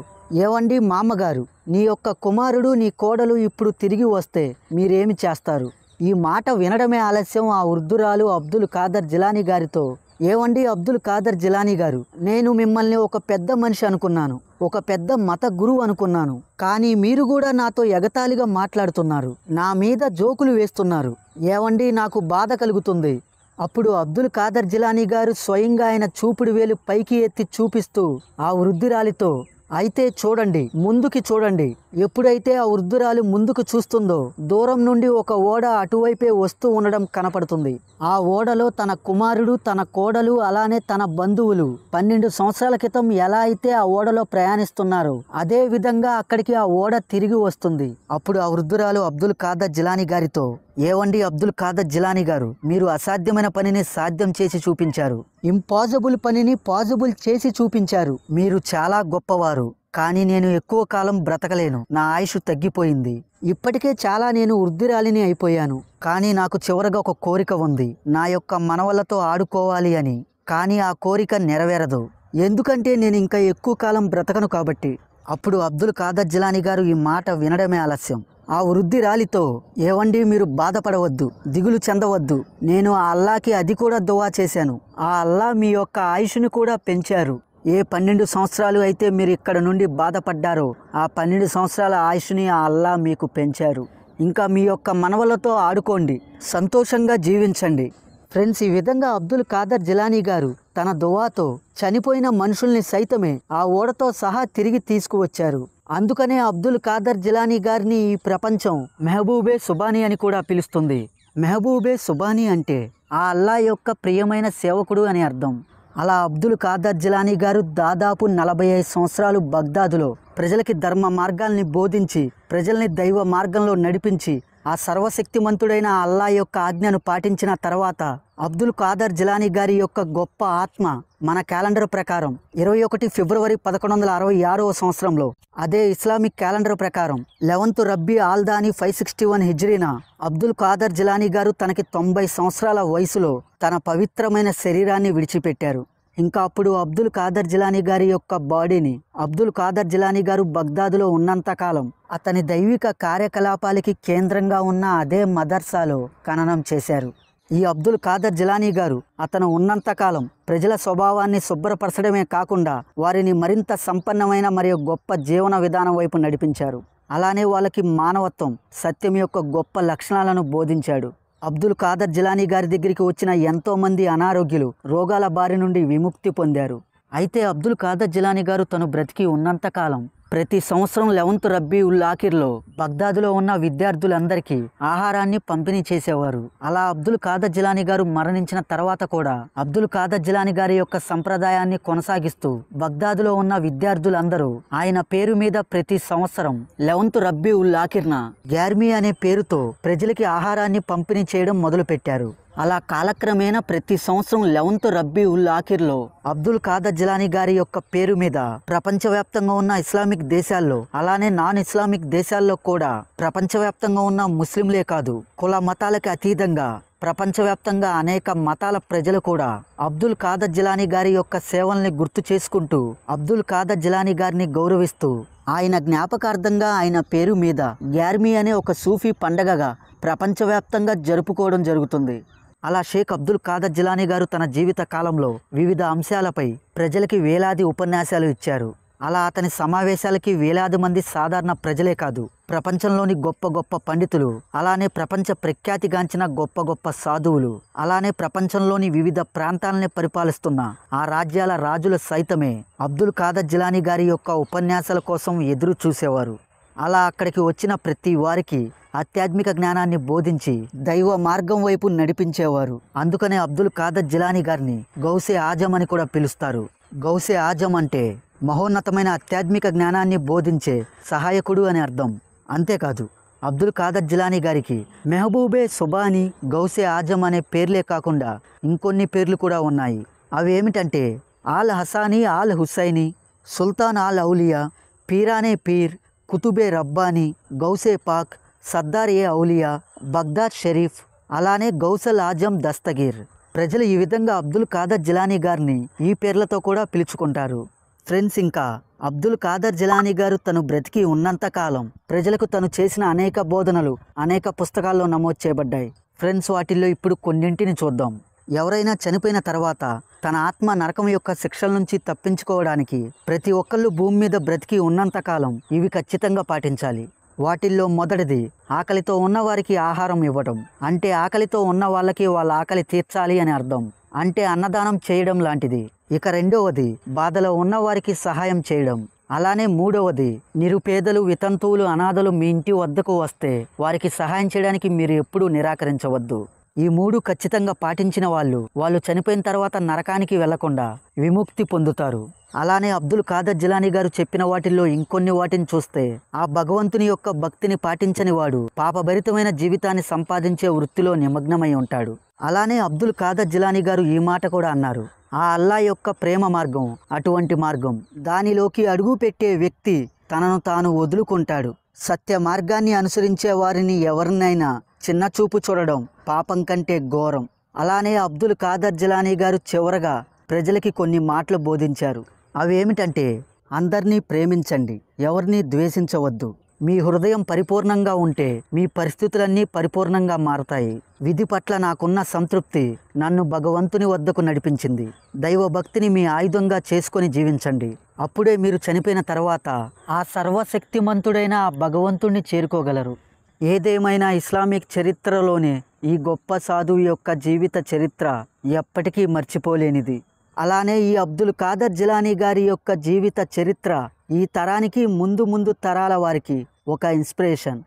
ఏవండి మామగారు, నీ యొక్క కుమారుడు నీ కోడలు ఇప్పుడు తిరిగి వస్తే మీరేమి చేస్తారు? ఈ మాట వినడమే ఆలస్యం ఆ వృద్ధురాలు అబ్దుల్ ఖాదర్ జిలానీ గారితో, ఏవండి అబ్దుల్ ఖాదర్ జిలానీ గారు, నేను మిమ్మల్ని ఒక పెద్ద మనిషి అనుకున్నాను, ఒక పెద్ద మత గురువు అనుకున్నాను. కానీ మీరు కూడా నాతో ఎగతాళిగా మాట్లాడుతున్నారు, నా మీద జోకులు వేస్తున్నారు. ఏవండి, నాకు బాధ కలుగుతుంది. అప్పుడు అబ్దుల్ ఖాదర్ జిలానీ గారు స్వయంగా ఆయన చూపుడు వేలు పైకి ఎత్తి చూపిస్తూ ఆ వృద్ధురాలితో, అయితే చూడండి, ముందుకి చూడండి. ఎప్పుడైతే ఆ వృద్ధురాలు ముందుకు చూస్తుందో దూరం నుండి ఒక ఓడ అటువైపే వస్తూ ఉండడం కనపడుతుంది. ఆ ఓడలో తన కుమారుడు, తన కోడలు, అలానే తన బంధువులు 12 సంవత్సరాల క్రితం ఎలా అయితే ఆ ఓడలో ప్రయాణిస్తున్నారో అదే విధంగా అక్కడికి ఆ ఓడ తిరిగి వస్తుంది. అప్పుడు ఆ వృద్ధురాలు అబ్దుల్ ఖాదర్ జిలానీ గారితో, ఏవండి అబ్దుల్ ఖాదర్ జిలానీ గారు, మీరు అసాధ్యమైన పనిని సాధ్యం చేసి చూపించారు, ఇంపాసిబుల్ పనిని పాసిబుల్ చేసి చూపించారు. మీరు చాలా గొప్పవారు. కానీ నేను ఎక్కువ కాలం బ్రతకలేను, నా ఆయుష్ తగ్గిపోయింది. ఇప్పటికే చాలా నేను వృద్ధురాలిని అయిపోయాను. కానీ నాకు చివరగా ఒక కోరిక ఉంది, నా యొక్క మనవలతో ఆడుకోవాలి అని. కానీ ఆ కోరిక నెరవేరదు, ఎందుకంటే నేను ఇంకా ఎక్కువ కాలం బ్రతకను కాబట్టి. అప్పుడు అబ్దుల్ ఖాదర్ జిలానీ గారు ఈ మాట వినడమే ఆలస్యం. ఆ వృద్ధురాలితో, ఏవండి మీరు బాధపడవద్దు, దిగులు చెందవద్దు. నేను ఆ అల్లాకి అది కూడా దువా చేశాను. ఆ అల్లా మీ యొక్క ఆయుష్ని కూడా పెంచారు. ఏ 12 సంవత్సరాలు అయితే మీరు ఇక్కడ నుండి బాధపడ్డారో ఆ 12 సంవత్సరాల ఆయుష్ని ఆ అల్లా మీకు పెంచారు. ఇంకా మీ యొక్క మనవలతో ఆడుకోండి, సంతోషంగా జీవించండి. ఫ్రెండ్స్, ఈ విధంగా అబ్దుల్ ఖాదర్ జిలానీ గారు తన దువాతో చనిపోయిన మనుషుల్ని సైతమే ఆ ఓడతో సహా తిరిగి తీసుకువచ్చారు. అందుకనే అబ్దుల్ ఖాదర్ జిలానీ గారిని ఈ ప్రపంచం మెహబూబే సుబానీ అని కూడా పిలుస్తుంది. మెహబూబే సుబానీ అంటే ఆ అల్లా యొక్క ప్రియమైన సేవకుడు అని అర్థం. అలా అబ్దుల్ ఖాదర్ జిలానీ గారు దాదాపు 45 సంవత్సరాలు బగ్దాదులో ప్రజలకి ధర్మ మార్గాల్ని బోధించి ప్రజల్ని దైవ మార్గంలో నడిపించి ఆ సర్వశక్తిమంతుడైన అల్లా యొక్క ఆజ్ఞను పాటించిన తర్వాత అబ్దుల్ ఖాదర్ జిలానీ గారి యొక్క గొప్ప ఆత్మ మన క్యాలెండర్ ప్రకారం 21 ఫిబ్రవరి 1166వ సంవత్సరంలో, అదే ఇస్లామిక్ క్యాలెండర్ ప్రకారం 11th రబ్బీ ఆల్దాని 561 హిజ్రీన అబ్దుల్ ఖాదర్ జిలానీ గారు తనకి 90 సంవత్సరాల వయసులో తన పవిత్రమైన శరీరాన్ని విడిచిపెట్టారు. ఇంకా అప్పుడు అబ్దుల్ ఖాదర్ జిలానీ గారి యొక్క బాడీని అబ్దుల్ ఖాదర్ జిలానీ గారు బగ్దాదులో ఉన్నంతకాలం అతని దైవిక కార్యకలాపాలకి కేంద్రంగా ఉన్న అదే మదర్సాలో ఖననం చేశారు. ఈ అబ్దుల్ ఖాదర్ జిలానీ గారు అతను ఉన్నంతకాలం ప్రజల స్వభావాన్ని శుభ్రపరచడమే కాకుండా వారిని మరింత సంపన్నమైన మరియు గొప్ప జీవన విధానం వైపు నడిపించారు. అలానే వాళ్ళకి మానవత్వం, సత్యం యొక్క గొప్ప లక్షణాలను బోధించాడు. అబ్దుల్ ఖాదర్ జిలానీ గారి దగ్గరికి వచ్చిన ఎంతోమంది అనారోగ్యులు రోగాల బారి నుండి విముక్తి పొందారు. అయితే అబ్దుల్ ఖాదర్ జిలానీ గారు తను బ్రతికి ఉన్నంతకాలం ప్రతి సంవత్సరం 11th రబ్బీ ఉల్ ఆఖిర్లో బగ్దాదులో ఉన్న విద్యార్థులందరికీ ఆహారాన్ని పంపిణీ చేసేవారు. అలా అబ్దుల్ ఖాదర్ జిలానీ గారు మరణించిన తర్వాత కూడా అబ్దుల్ ఖాదర్ జిలానీ గారి యొక్క సంప్రదాయాన్ని కొనసాగిస్తూ బగ్దాదులో ఉన్న విద్యార్థులందరూ ఆయన పేరు మీద ప్రతి సంవత్సరం 11th రబ్బీ ఉల్ ఆఖిర్న గ్యార్మీ అనే పేరుతో ప్రజలకి ఆహారాన్ని పంపిణీ చేయడం మొదలుపెట్టారు. అలా కాలక్రమేణా ప్రతి సంవత్సరం 11th రబ్బీ ఉల్ ఆఖిర్లో అబ్దుల్ ఖాదర్ జిలానీ గారి యొక్క పేరు మీద ప్రపంచవ్యాప్తంగా ఉన్న ఇస్లామిక్ దేశాల్లో, అలానే నాన్ ఇస్లామిక్ దేశాల్లో కూడా ప్రపంచవ్యాప్తంగా ఉన్న ముస్లింలే కాదు, కుల మతాలకి అతీతంగా ప్రపంచవ్యాప్తంగా అనేక మతాల ప్రజలు కూడా అబ్దుల్ ఖాదర్ జిలానీ గారి యొక్క సేవల్ని గుర్తు చేసుకుంటూ అబ్దుల్ ఖాదర్ జిలానీ గారిని గౌరవిస్తూ ఆయన జ్ఞాపకార్థంగా ఆయన పేరు మీద గ్యార్మీ అనే ఒక సూఫీ పండగగా ప్రపంచవ్యాప్తంగా జరుపుకోవడం జరుగుతుంది. అలా షేక్ అబ్దుల్ ఖాదర్ జిలానీ గారు తన జీవిత కాలంలో వివిధ అంశాలపై ప్రజలకి వేలాది ఉపన్యాసాలు ఇచ్చారు. అలా అతని సమావేశాలకి వేలాది మంది సాధారణ ప్రజలే కాదు, ప్రపంచంలోని గొప్ప గొప్ప పండితులు, అలానే ప్రపంచ ప్రఖ్యాతిగాంచిన గొప్ప గొప్ప సాధువులు, అలానే ప్రపంచంలోని వివిధ ప్రాంతాలని పరిపాలిస్తున్న ఆ రాజ్యాల రాజులు సైతమే అబ్దుల్ ఖాదర్ జిలానీ గారి యొక్క ఉపన్యాసాల కోసం ఎదురు చూసేవారు. అలా అక్కడికి వచ్చిన ప్రతి వారికి ఆధ్యాత్మిక జ్ఞానాన్ని బోధించి దైవ మార్గం వైపు నడిపించేవారు. అందుకనే అబ్దుల్ ఖాదర్ జిలానీ గారిని గౌసే ఆజం అని కూడా పిలుస్తారు. గౌసే ఆజం అంటే మహోన్నతమైన ఆధ్యాత్మిక జ్ఞానాన్ని బోధించే సహాయకుడు అని అర్థం. అంతేకాదు అబ్దుల్ ఖాదర్ జిలానీ గారికి మెహబూబే సుబానీ, గౌసే ఆజం అనే పేర్లే కాకుండా ఇంకొన్ని పేర్లు కూడా ఉన్నాయి. అవి ఏమిటంటే ఆల్ హసానీ, ఆల్ హుసైనీ, సుల్తాన్ ఆల్ ఔలియా, పీరానే పీర్, కుతుబే రబ్బానీ, గౌసే పాక్, సర్దార్ ఏ ఔలియా, బగ్దాద్ షరీఫ్, అలానే గౌసల్ ఆజం దస్తగీర్. ప్రజలు ఈ విధంగా అబ్దుల్ ఖాదర్ జిలానీ గారిని ఈ పేర్లతో కూడా పిలుచుకుంటారు. ఫ్రెండ్స్, ఇంకా అబ్దుల్ ఖాదర్ జిలానీ గారు తను బ్రతికి ఉన్నంతకాలం ప్రజలకు తను చేసిన అనేక బోధనలు అనేక పుస్తకాల్లో నమోదు చేయబడ్డాయి. ఫ్రెండ్స్, వాటిల్లో ఇప్పుడు కొన్నింటిని చూద్దాం. ఎవరైనా చనిపోయిన తర్వాత తన ఆత్మ నరకం యొక్క శిక్షల నుంచి తప్పించుకోవడానికి ప్రతి ఒక్కళ్ళు భూమి మీద బ్రతికి ఉన్నంతకాలం ఇవి ఖచ్చితంగా పాటించాలి. వాటిల్లో మొదటిది ఆకలితో ఉన్నవారికి ఆహారం ఇవ్వడం. అంటే ఆకలితో ఉన్న వాళ్ళకి వాళ్ళ ఆకలి తీర్చాలి అని అర్థం. అంటే అన్నదానం చేయడం లాంటిది. ఇక రెండవది బాధలో ఉన్నవారికి సహాయం చేయడం. అలానే మూడవది నిరుపేదలు, వితంతువులు, అనాథలు మీ ఇంటి వద్దకు వస్తే వారికి సహాయం చేయడానికి మీరు ఎప్పుడూ నిరాకరించవద్దు. ఈ మూడు ఖచ్చితంగా పాటించిన వాళ్ళు చనిపోయిన తర్వాత నరకానికి వెళ్లకుండా విముక్తి పొందుతారు. అలానే అబ్దుల్ ఖాదర్ జిలానీ గారు చెప్పిన వాటిల్లో ఇంకొన్ని వాటిని చూస్తే ఆ భగవంతుని యొక్క భక్తిని పాటించని వాడు పాపభరితమైన జీవితాన్ని సంపాదించే వృత్తిలో నిమగ్నమై ఉంటాడు. అలానే అబ్దుల్ ఖాదర్ జిలానీ గారు ఈ మాట కూడా అన్నారు, ఆ అల్లా యొక్క ప్రేమ మార్గం అటువంటి మార్గం. దానిలోకి అడుగు పెట్టే వ్యక్తి తనను తాను వదులుకుంటాడు. సత్య మార్గాన్ని అనుసరించే వారిని ఎవరినైనా చిన్న చూపు చూడడం పాపం కంటే ఘోరం. అలానే అబ్దుల్ ఖాదర్ జిలానీ గారు చివరగా ప్రజలకి కొన్ని మాటలు బోధించారు. అవి ఏమిటంటే అందరినీ ప్రేమించండి, ఎవరిని ద్వేషించవద్దు. మీ హృదయం పరిపూర్ణంగా ఉంటే మీ పరిస్థితులన్నీ పరిపూర్ణంగా మారతాయి. విధి పట్ల నాకున్న సంతృప్తి నన్ను భగవంతుని వద్దకు నడిపించింది. దైవభక్తిని మీ ఆయుధంగా చేసుకొని జీవించండి. అప్పుడే మీరు చనిపోయిన తర్వాత ఆ సర్వశక్తిమంతుడైన ఆ భగవంతుణ్ణి చేరుకోగలరు. ఏదేమైనా ఇస్లామిక్ చరిత్రలోనే ఈ గొప్ప సాధువు యొక్క జీవిత చరిత్ర ఎప్పటికీ మర్చిపోలేనిది. అలానే ఈ అబ్దుల్ ఖాదర్ జిలానీ గారి యొక్క జీవిత చరిత్ర ఈ తరానికి ముందు తరాల వారికి ఒక ఇన్స్పిరేషన్.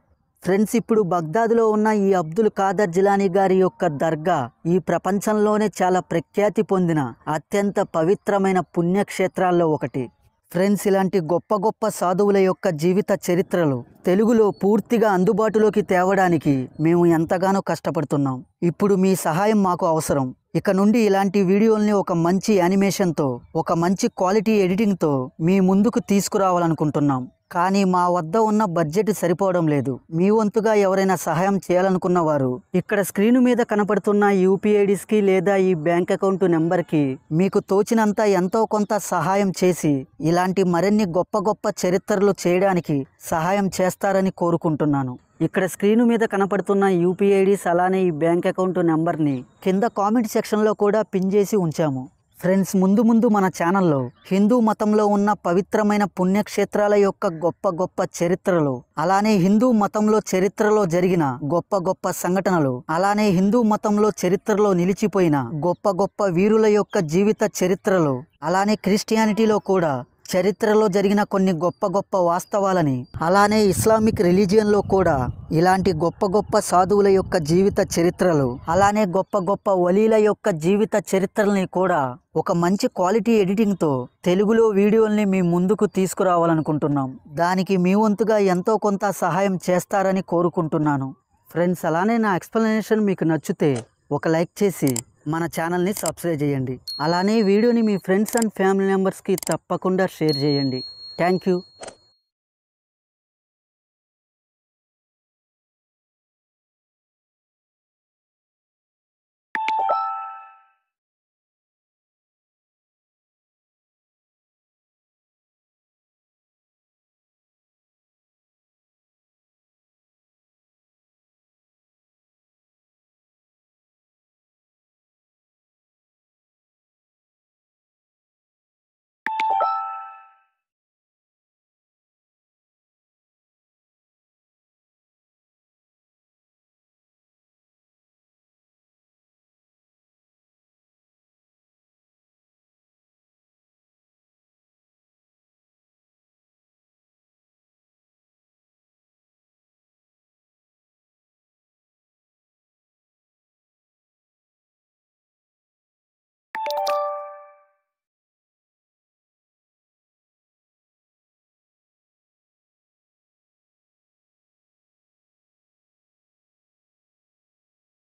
ఫ్రెండ్స్, ఇప్పుడు బగ్దాద్లో ఉన్న ఈ అబ్దుల్ ఖాదర్ జిలానీ గారి యొక్క దర్గా ఈ ప్రపంచంలోనే చాలా ప్రఖ్యాతి పొందిన అత్యంత పవిత్రమైన పుణ్యక్షేత్రాల్లో ఒకటి. ఫ్రెండ్స్, ఇలాంటి గొప్ప గొప్ప సాధువుల యొక్క జీవిత చరిత్రలు తెలుగులో పూర్తిగా అందుబాటులోకి తేవడానికి మేము ఎంతగానో కష్టపడుతున్నాం. ఇప్పుడు మీ సహాయం మాకు అవసరం. ఇక నుండి ఇలాంటి వీడియోల్ని ఒక మంచి యానిమేషన్తో, ఒక మంచి క్వాలిటీ ఎడిటింగ్తో మీ ముందుకు తీసుకురావాలనుకుంటున్నాం. కానీ మా వద్ద ఉన్న బడ్జెట్ సరిపోవడం లేదు. మీ వంతుగా ఎవరైనా సహాయం చేయాలనుకున్న వారు ఇక్కడ స్క్రీన్ మీద కనపడుతున్న యూపీఐడిస్కి లేదా ఈ బ్యాంక్ అకౌంట్ నెంబర్కి మీకు తోచినంత ఎంతో కొంత సహాయం చేసి ఇలాంటి మరిన్ని గొప్ప గొప్ప చరిత్రలు చేయడానికి సహాయం చేస్తారని కోరుకుంటున్నాను. ఇక్కడ స్క్రీన్ మీద కనపడుతున్న యూపీఐడిస్ అలానే ఈ బ్యాంక్ అకౌంట్ నెంబర్ని కింద కామెంట్ సెక్షన్లో కూడా పిన్ చేసి ఉంచాము. ఫ్రెండ్స్, ముందు మన ఛానల్లో హిందూ మతంలో ఉన్న పవిత్రమైన పుణ్యక్షేత్రాల యొక్క గొప్ప గొప్ప చరిత్రలు, అలానే హిందూ మతంలో చరిత్రలో జరిగిన గొప్ప గొప్ప సంఘటనలు, అలానే హిందూ మతంలో చరిత్రలో నిలిచిపోయిన గొప్ప గొప్ప వీరుల యొక్క జీవిత చరిత్రలు, అలానే క్రిస్టియానిటీలో కూడా చరిత్రలో జరిగిన కొన్ని గొప్ప గొప్ప వాస్తవాలని, అలానే ఇస్లామిక్ రిలీజియన్లో కూడా ఇలాంటి గొప్ప గొప్ప సాధువుల యొక్క జీవిత చరిత్రలు, అలానే గొప్ప గొప్ప వలీల యొక్క జీవిత చరిత్రల్ని కూడా ఒక మంచి క్వాలిటీ ఎడిటింగ్తో తెలుగులో వీడియోల్ని మీ ముందుకు తీసుకురావాలనుకుంటున్నాం. దానికి మీ వంతుగా ఎంతో కొంత సహాయం చేస్తారని కోరుకుంటున్నాను. ఫ్రెండ్స్, అలానే నా ఎక్స్ప్లెనేషన్ మీకు నచ్చితే ఒక లైక్ చేసి మన ఛానల్ని సబ్స్క్రైబ్ చేయండి. అలానే వీడియోని మీ ఫ్రెండ్స్ అండ్ ఫ్యామిలీ మెంబర్స్కి తప్పకుండా షేర్ చేయండి. Thank you.